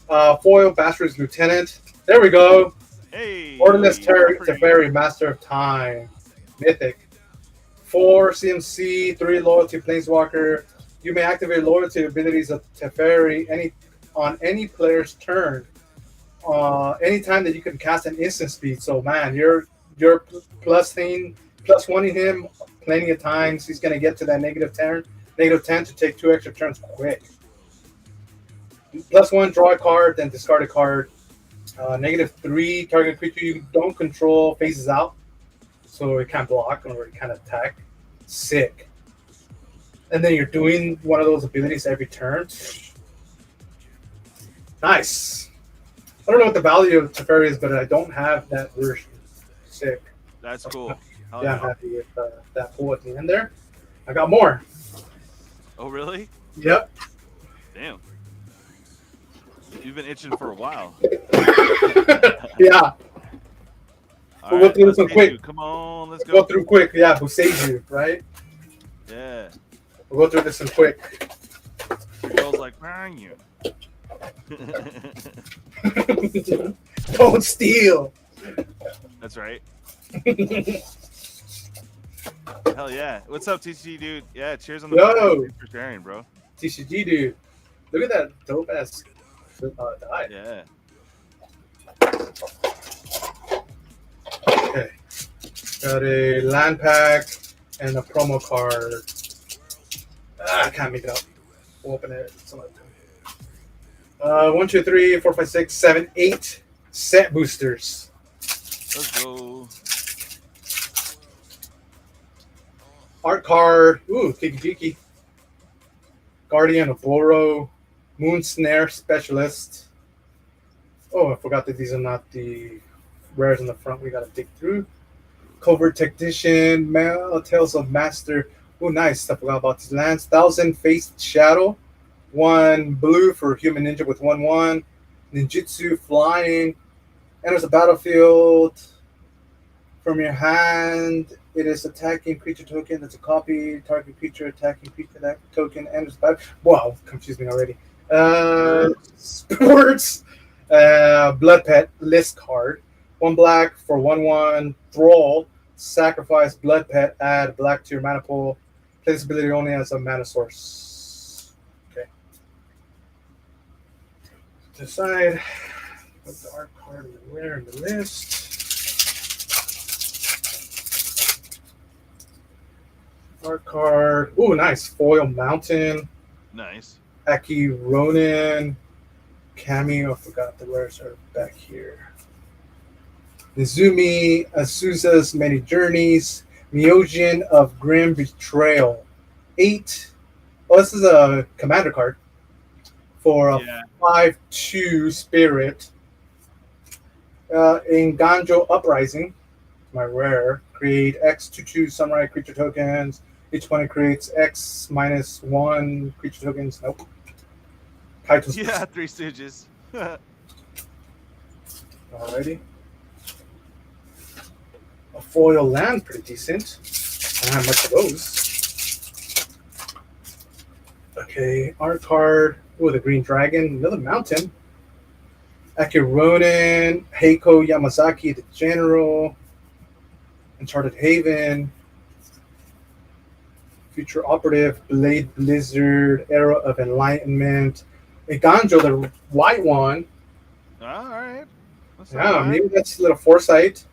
Foil Bastard's Lieutenant. There we go. Hey. Borderless Teferi, Master of Time. Mythic. 4 CMC, 3 Loyalty Planeswalker. You may activate loyalty abilities of Teferi on any player's turn. Anytime that you can cast an instant speed. So man, you're +1ing him plenty of times. He's gonna get to that -10 to take 2 extra turns quick. +1, draw a card, then discard a card. -3, target creature you don't control phases out, so it can't block or it can't attack. Sick. And then you're doing one of those abilities every turn. Nice. don't know what the value of Teferi is, but I don't have that version. Sick. That's cool. Hell Yeah, I'm happy with that pull at the end there. I got more. Oh, really? Yep. Damn. You've been itching for a while. Yeah. All We'll go through this one Buseiju, quick. Come on, let's Go go. through quick. Yeah, Buseiju, right? Yeah. We'll go through this one quick. Girls like, bang you. Don't steal. That's right. Hell yeah. What's up, TCGDude? Yeah, cheers on the Yo. Thanks for sharing, bro. TCGDude. Look at that dope ass die. Yeah. Okay. Got a land pack and a promo card. I can't make it up. We'll open it some other time. 1, 2, 3, 4, 5, 6, 7, 8 set boosters. Let's go. Art card. Ooh, Kiki. Guardian of Boro. Moon Snare Specialist. Oh, I forgot that these are not the rares in the front. We gotta dig through. Covert Technician. Tales of Master. Oh, nice. I forgot about these lands. 1000-Faced Shadow. 1 blue for Human Ninja with 1/1. Ninjutsu Flying. Enters the battlefield. From your hand, it is attacking creature token. That's a copy. Target creature attacking creature. That token enters the battle. Wow, confused me already. Sports. Blood Pet list card. 1 black for 1/1. Thrall. Sacrifice Blood Pet. Add black to your mana pool. Play this ability only as a mana source. Okay. Decide what the art card is where in the list. Art card. Ooh, nice. Foil Mountain. Nice. Aki Ronin. Cameo. I forgot the words are back here. Nizumi. Azusa's Many Journeys. Myojin of Grim Betrayal. 8. Oh, this is a commander card for a 5/2 spirit. In Ganjo Uprising, my rare, create X 2/2 samurai creature tokens. Each one creates X -1 creature tokens. Nope. Kaito's Yeah, Three Stooges. Alrighty. A foil land, pretty decent. I don't have much of those. Okay, art card. Ooh, the Green Dragon. Another mountain. Akironin. Heiko Yamazaki, the General. Uncharted Haven. Future Operative. Blade Blizzard. Era of Enlightenment. A Ganjo, the white one. All right. That's Yeah, all right. maybe that's a little foresight.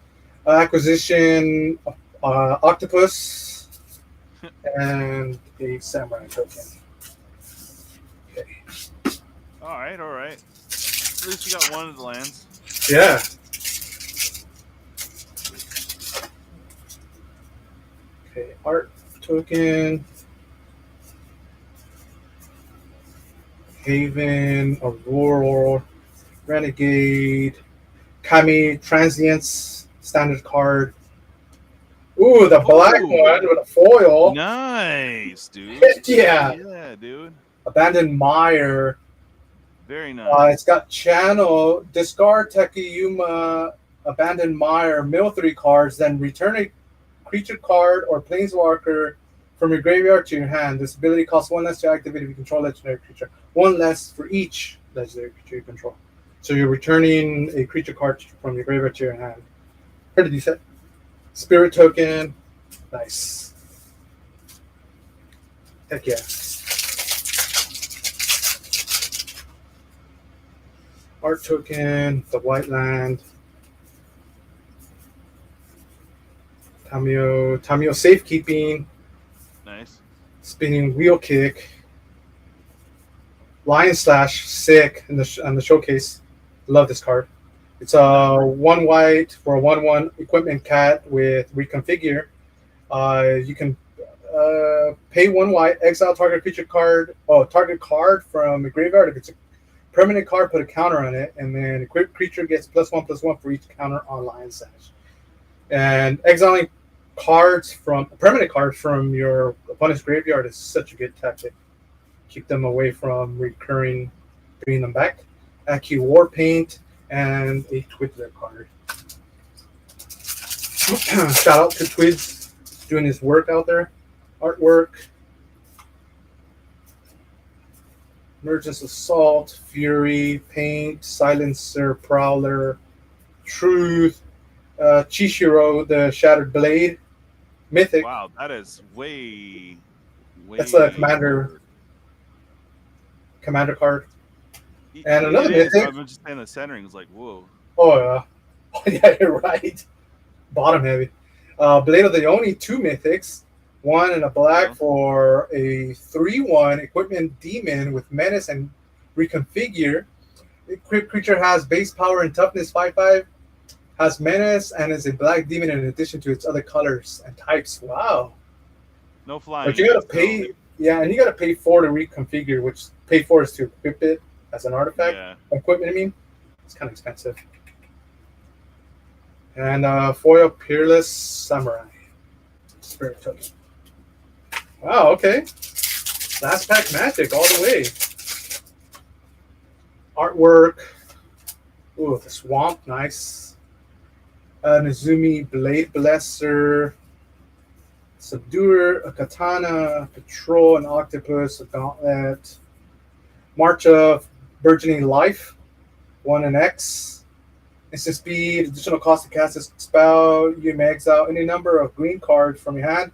Acquisition, Octopus, and a Samurai token. Okay. All right. All right. At least you got one of the lands. Yeah. Okay, art token. Haven, Aurora, Renegade, Kami, Transience, standard card. Ooh, the black one with a foil. Nice, dude. Yeah. Yeah, dude. Abandoned Mire. Very nice. It's got Channel, discard Takeyuma, Abandoned Mire, mill 3 cards, then return a creature card or planeswalker from your graveyard to your hand. This ability costs 1 less to activate if you control legendary creature. 1 less for each legendary creature you control. So you're returning a creature card from your graveyard to your hand. Pretty decent. Spirit token. Nice. Heck yeah. Art token, the white land. Tamio safekeeping. Nice. Spinning wheel kick. Lion slash, sick on the showcase. Love this card. It's a 1 white for a 1/1 equipment cat with reconfigure. You can pay 1 white, exile target creature card. Oh, target card from the graveyard if it's a permanent card, put a counter on it, and then equipped creature gets +1/+1 for each counter on Lion Sash. And exiling permanent cards from your opponent's graveyard is such a good tactic. Keep them away from recurring, bringing them back. AQ War Paint and a Twiddler card. Shout out to Twids doing his work out there. Artwork. Emergence Assault, Fury, Paint, Silencer, Prowler, Truth, Chishiro, the Shattered Blade, Mythic. Wow, that is way. That's a commander card. And another Mythic. I'm just saying the centering is like, whoa. Oh, yeah, you're right. Bottom heavy. Blade of the Oni, 2 Mythics. 1 and a black for a 3/1 equipment demon with menace and reconfigure. Equipped creature has base power and toughness 5/5, has menace, and is a black demon in addition to its other colors and types. Wow. No flying. But you gotta pay, and you gotta pay 4 to reconfigure, which pay 4 is to equip it as an artifact. Yeah. Equipment, I mean. It's kind of expensive. And foil Peerless Samurai. Spirit token. Wow, okay. Last pack magic all the way. Artwork. Ooh, the swamp, nice. Nizumi Blade Blesser. Subduer, a katana, patrol, an octopus, a gauntlet. March of Burgeoning Life. 1 and X. Instant speed, additional cost to cast a spell. You may exile any number of green cards from your hand.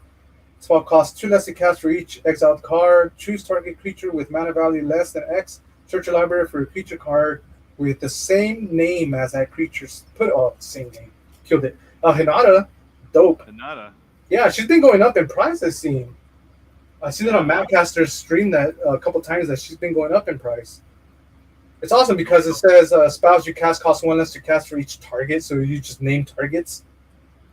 Spell costs 2 less to cast for each exiled card. Choose target creature with mana value less than X. Search your library for a creature card with the same name as that creature's same name. Killed it. Hinata, dope. Hinata. Yeah, she's been going up in price, I've seen. I've seen it on Mapcaster's stream that a couple times that she's been going up in price. It's awesome because it says spells you cast cost 1 less to cast for each target, so you just name targets,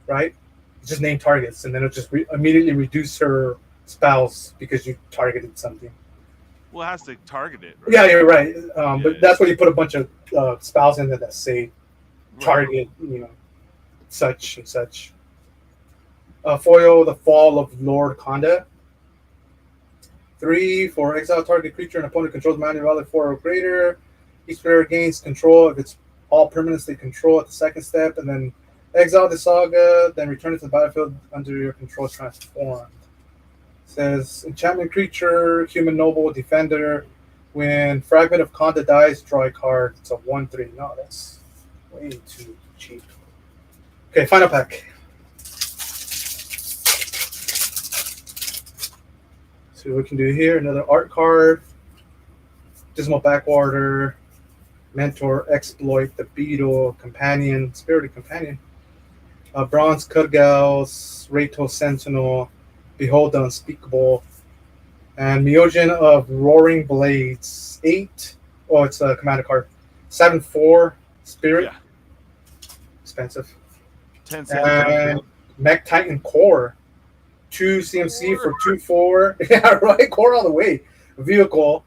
right? You just name targets, and then it'll just immediately reduce her spells because you targeted something. Well, it has to target it. Right? Yeah, you're right. But that's why you put a bunch of spells in there that say target, such and such. Foil, the Fall of Lord Conda. 3 for exile target creature and opponent controls mana value 4 or greater. Each player gains control if it's all permanents they control at the second step, and then exile the saga, then return it to the battlefield under your control transformed. It says enchantment creature, human noble, defender. When Fragment of Conda dies, draw a card. It's a 1/3. No, that's way too cheap. Okay, final pack. See what we can do here. Another art card. Dismal Backwater. Mentor, Exploit, the Beetle, Companion, Spirited Companion. Bronze Cutgals, Rato Sentinel, Behold the Unspeakable, and Myojin of Roaring Blades. 8. Oh, it's a commander card. 7/4 Spirit. Yeah. Expensive. 10 cents. And Mech Titan Qore. 2 CMC for 2/4. Yeah, right. Qore all the way. Vehicle.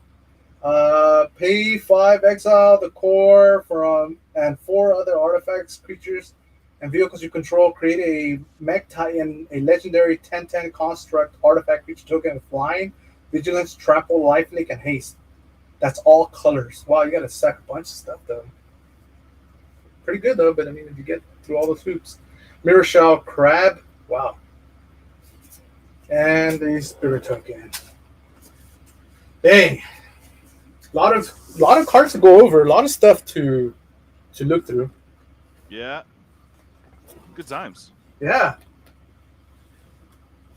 Pay 5, exile the Qore from and 4 other artifacts, creatures, and vehicles you control. Create a Mech Titan, a legendary 10/10 construct artifact creature token with flying, vigilance, trample, lifelink, and haste. That's all colors. Wow, you got to sack a bunch of stuff though. Pretty good though, but I mean, if you get through all those hoops. Mirror Shell Crab. Wow. And the Spirit Token. Dang. A lot of cards to go over, a lot of stuff to look through. Yeah. Good times. Yeah.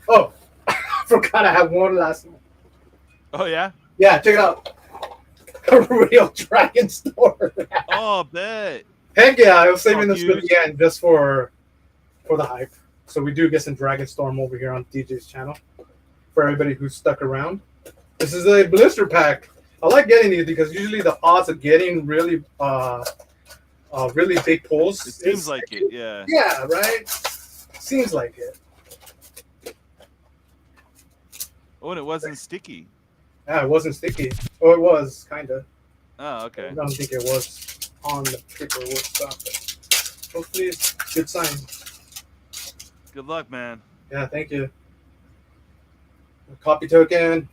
Oh, I forgot I have one last one. Oh yeah? Yeah, check it out. A real Dragon Storm. Oh, bet. Heck yeah, I was saving this for huge. the end just for the hype. So we do get some Dragon Storm over here on DJ's channel for everybody who's stuck around. This is a blister pack. I like getting these because usually the odds of getting really big pulls. It seems like it, yeah. Yeah, right? Seems like it. Oh, and it wasn't sticky. Yeah, it wasn't sticky. Oh, it was, kind of. Oh, I okay. don't think it was on the paperwork stuff, but hopefully it's a good sign. Good luck, man. Yeah, thank you. Copy token.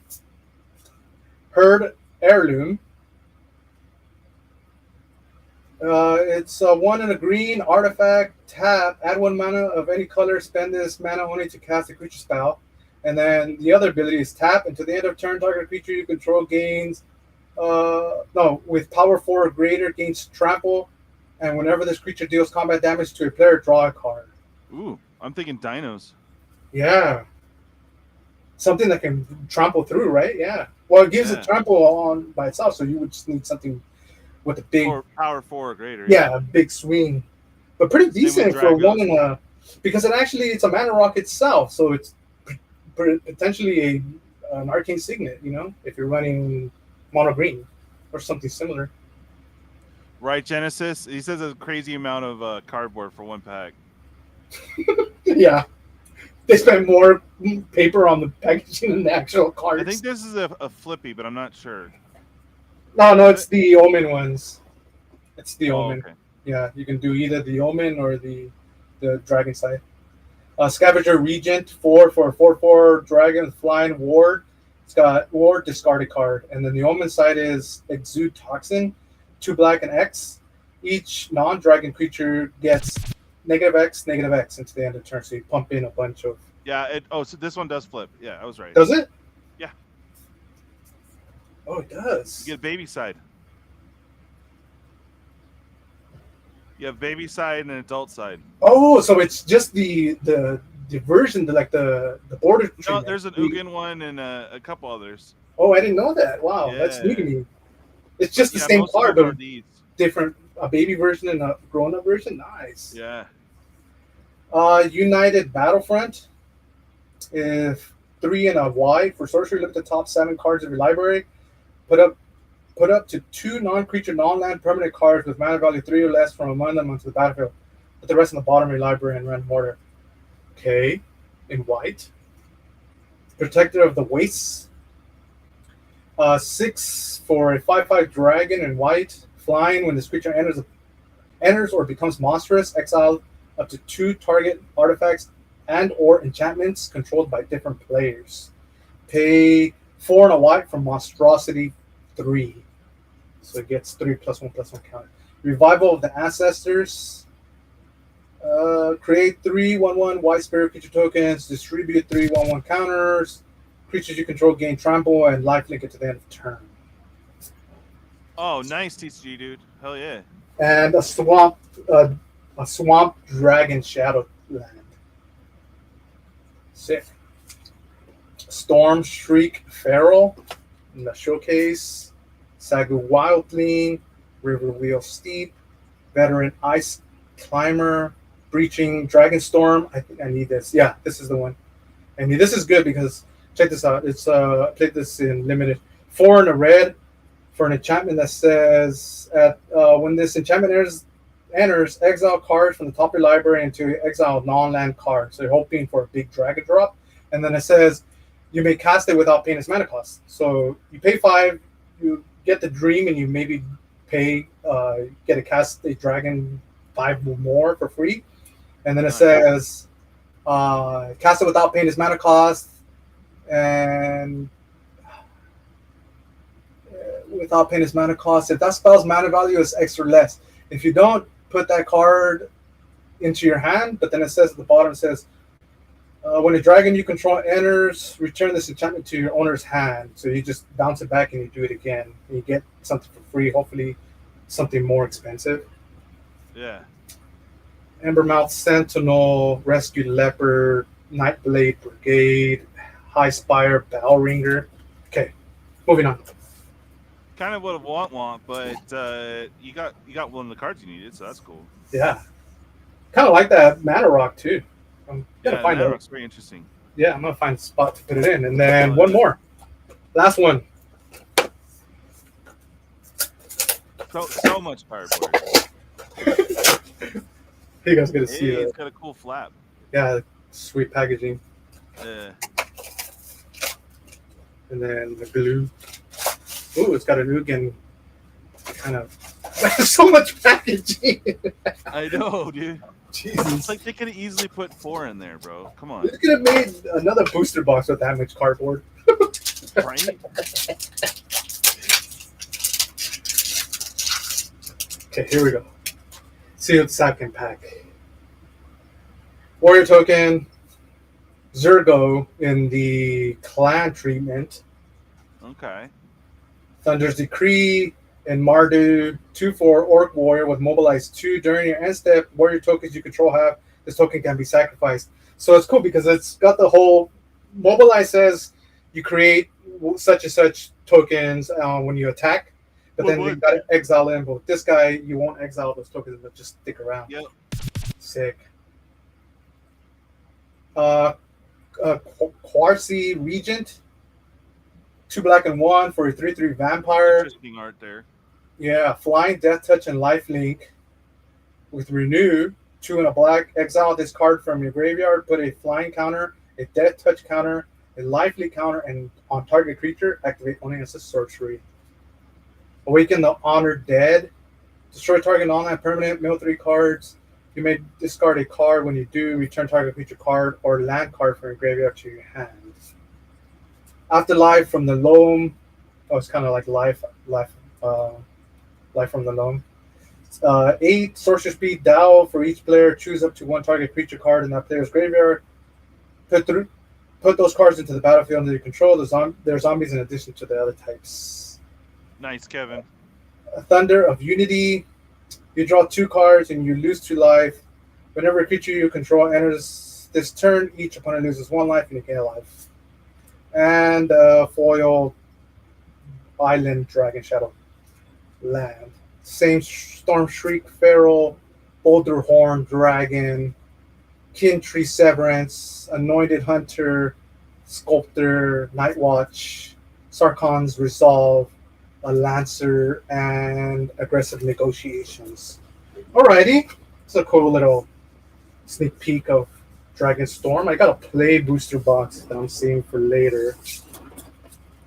Herd Heirloom. It's one in a green artifact. Tap. Add 1 mana of any color. Spend this mana only to cast a creature spell. And then the other ability is tap. Until the end of turn, target creature you control gains. With power 4 or greater, gains trample. And whenever this creature deals combat damage to a player, draw a card. Ooh, I'm thinking dinos. Yeah. Something that can trample through, right? Yeah. Well, it gives a trample on by itself, so you would just need something with a big Or power 4 or greater. a big swing. But pretty decent for Dragos. one in a, because it's a mana rock itself, so it's potentially an arcane signet, if you're running mono green or something similar. Right, Genesis? He says a crazy amount of cardboard for 1 pack. Yeah. They spent more paper on the packaging than the actual cards. I think this is a flippy, but I'm not sure. No, it's the Omen ones. It's the Omen. Okay. Yeah, you can do either the Omen or the Dragon side. Scavenger Regent 4 for a 4/4 Dragon Flying Ward. It's got Ward, discard a card. And then the Omen side is Exude Toxin, 2 black and X. Each non-dragon creature gets -X, -X into the end of the turn. So you pump in a bunch of... Yeah, so this one does flip. Yeah, I was right. Does it? Yeah. Oh, it does. You get baby side. You have baby side and adult side. Oh, so it's just the version, the border. No, treatment. there's an Ugin one and a couple others. Oh, I didn't know that. Wow, that's new to me. It's just the same card, but different, a baby version and a grown-up version. Nice. Yeah. United Battlefront. If 3 and a Y for sorcery, look at the top 7 cards of your library. Put up to 2 non-creature, non-land permanent cards with mana value 3 or less from among them onto the battlefield. Put the rest in the bottom of your library and random order. Okay, in white. Protector of the Wastes. 6 for a 5/5 dragon in white. Flying. When this creature enters or becomes monstrous, exile up to 2 target artifacts and or enchantments controlled by different players. Pay 4 and a white for Monstrosity 3. So it gets 3+1/+1 counter. Revival of the Ancestors. Create 3/1/1 white spirit creature tokens. Distribute 3/1/1 counters. Creatures you control gain trample and lifelink it to the end of turn. Oh, nice TCGDude. Hell yeah. And a swamp dragon shadow land. Sick. Storm Shriek Feral in the showcase. Sagu Wildling, River Wheel Steep, Veteran Ice Climber, Breaching Dragonstorm. I think I need this. Yeah, this is the one. I mean, this is good because check this out. It's played this in limited. 4 and a red for an enchantment that says when this enchantment enters, exile cards from the top of your library into exile non-land cards. So you're hoping for a big dragon drop, and then it says you may cast it without paying its mana cost. So you pay 5, you get the dream, and you maybe pay get to cast a dragon 5 or more for free, and then it says cast it without paying its mana cost, and without paying its mana cost. If that spell's mana value is extra less, if you don't put that card into your hand, but then it says at the bottom, it says when a dragon you control enters, return this enchantment to your owner's hand. So you just bounce it back and you do it again. And you get something for free, hopefully something more expensive. Yeah. Embermouth Sentinel, Rescue Leopard, Nightblade Brigade, High Spire, Bellringer. Okay, moving on. Kind of what I want, but you got one of the cards you needed, so that's cool. Yeah. Kind of like that Mana Rock too. I'm gonna find that it. looks very interesting. Yeah, I'm gonna find a spot to put it in, and then one more, last one. So much cardboard. You guys gonna see it. it. It's got a cool flap. Yeah, sweet packaging. Yeah. And then the glue. Ooh, it's got a Ugin kind of so much packaging. I know, dude. Jesus. It's like they could have easily put 4 in there, bro. Come on. They could have made another booster box with that much cardboard. Right? Okay, here we go. See what second pack. Warrior token, Zergo in the clan treatment. Okay. Thunder's Decree and Mardu 2/4 Orc Warrior with Mobilize 2. During your end step, warrior tokens you control have, this token can be sacrificed. So it's cool because it's got the whole Mobilize says you create such and such tokens when you attack, but then you got to exile them. But with this guy, you won't exile those tokens, but just stick around. Yep. Sick. Quarcy Regent. 2 black and 1 for a 3/3 vampire. Interesting art there. Yeah, flying, death touch, and life link with renew. 2 and a black. Exile this card from your graveyard. Put a flying counter, a death touch counter, a life link counter, and on target creature, activate only as a sorcery. Awaken the Honored Dead. Destroy target online permanent. Mill 3 cards. You may discard a card. When you do, return target creature card or land card from your graveyard to your hand. Afterlife from the Loam. Oh, it's kind of like life from the Loam. 8 sorcerer speed Dow for each player. Choose up to 1 target creature card in that player's graveyard. Put those cards into the battlefield under your control. They're zombies in addition to the other types. Nice, Kevin. Thunder of Unity. You draw 2 cards and you lose 2 life. Whenever a creature you control enters this turn, each opponent loses 1 life and you gain a life. And foil Island Dragon Shadow land. Same Storm Shriek Feral, Boulder Horn Dragon, Kin Tree Severance, Anointed Hunter, Sculptor, Nightwatch, Sarkon's Resolve, a Lancer, and Aggressive Negotiations. Alrighty, it's a cool little sneak peek of Dragon Storm. I got a play booster box that I'm seeing for later.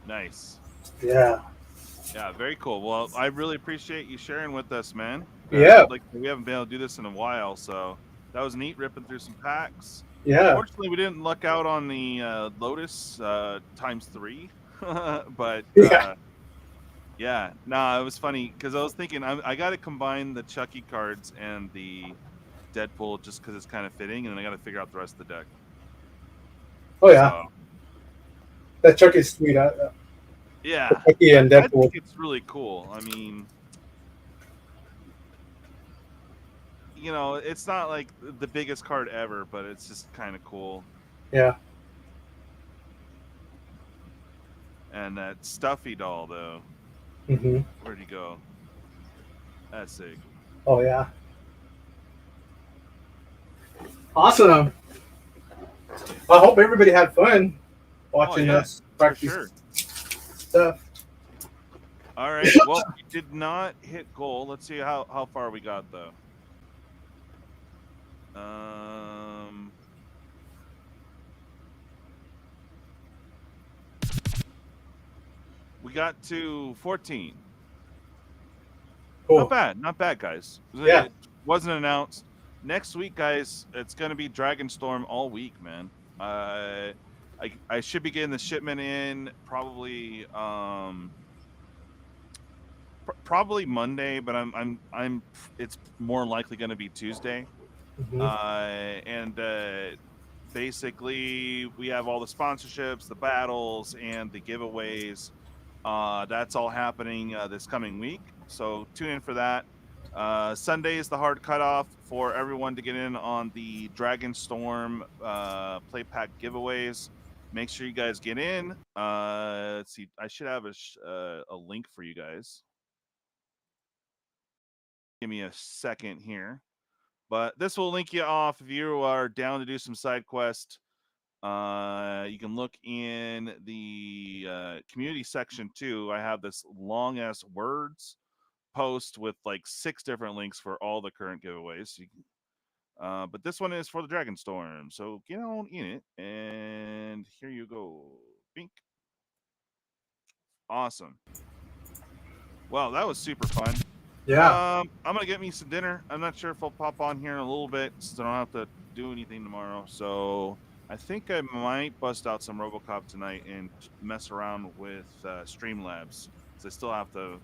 Nice. Yeah. Yeah, very cool. Well, I really appreciate you sharing with us, man. Yeah. Like we haven't been able to do this in a while, so that was neat, ripping through some packs. Yeah. Unfortunately, we didn't luck out on the Lotus ×3, but yeah, no, it was funny because I was thinking I got to combine the Chucky cards and the Deadpool just because it's kind of fitting, and then I got to figure out the rest of the deck. Oh yeah, so, that Chucky is sweet. Yeah, Chucky and I Deadpool. think it's really cool. I mean, you know, it's not like the biggest card ever, but it's just kind of cool. Yeah. And that stuffy doll, though. Mm-hmm. Where'd he go? That's sick. Oh yeah. Awesome. I hope everybody had fun watching us practice stuff. All right. Well, we did not hit goal. Let's see how far we got though. We got to 14. Cool. Not bad, guys. Yeah. It wasn't announced. Next week, guys, it's gonna be Dragonstorm all week, man. I should be getting the shipment in probably probably Monday, but I'm it's more likely going to be Tuesday. And basically we have all the sponsorships, the battles, and the giveaways. That's all happening this coming week, so tune in for that. Sunday is the hard cutoff for everyone to get in on the Dragonstorm play pack giveaways. Make sure you guys get in. Let's see. I should have a link for you guys. Give me a second here. But this will link you off if you are down to do some side quest. You can look in the community section too. I have this long ass words post with like 6 different links for all the current giveaways. But this one is for the Dragonstorm, so get on in it. And here you go. Bink. Awesome. Well, that was super fun. Yeah. I'm gonna get me some dinner. I'm not sure if I'll pop on here in a little bit, since I don't have to do anything tomorrow. So I think I might bust out some RoboCop tonight and mess around with Streamlabs. Because I still have to.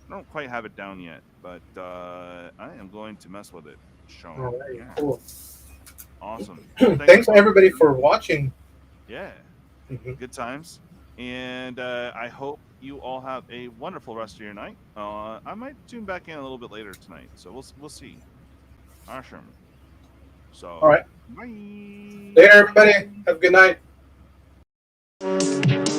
I don't quite have it down yet, but I am going to mess with it. Sean. All right. Yeah. Cool. Awesome. Well, Thanks everybody for watching. Yeah. Mhm. Good times. And I hope you all have a wonderful rest of your night. I might tune back in a little bit later tonight, so we'll see. Awesome. So, All right. bye. Later, everybody. Have a good night.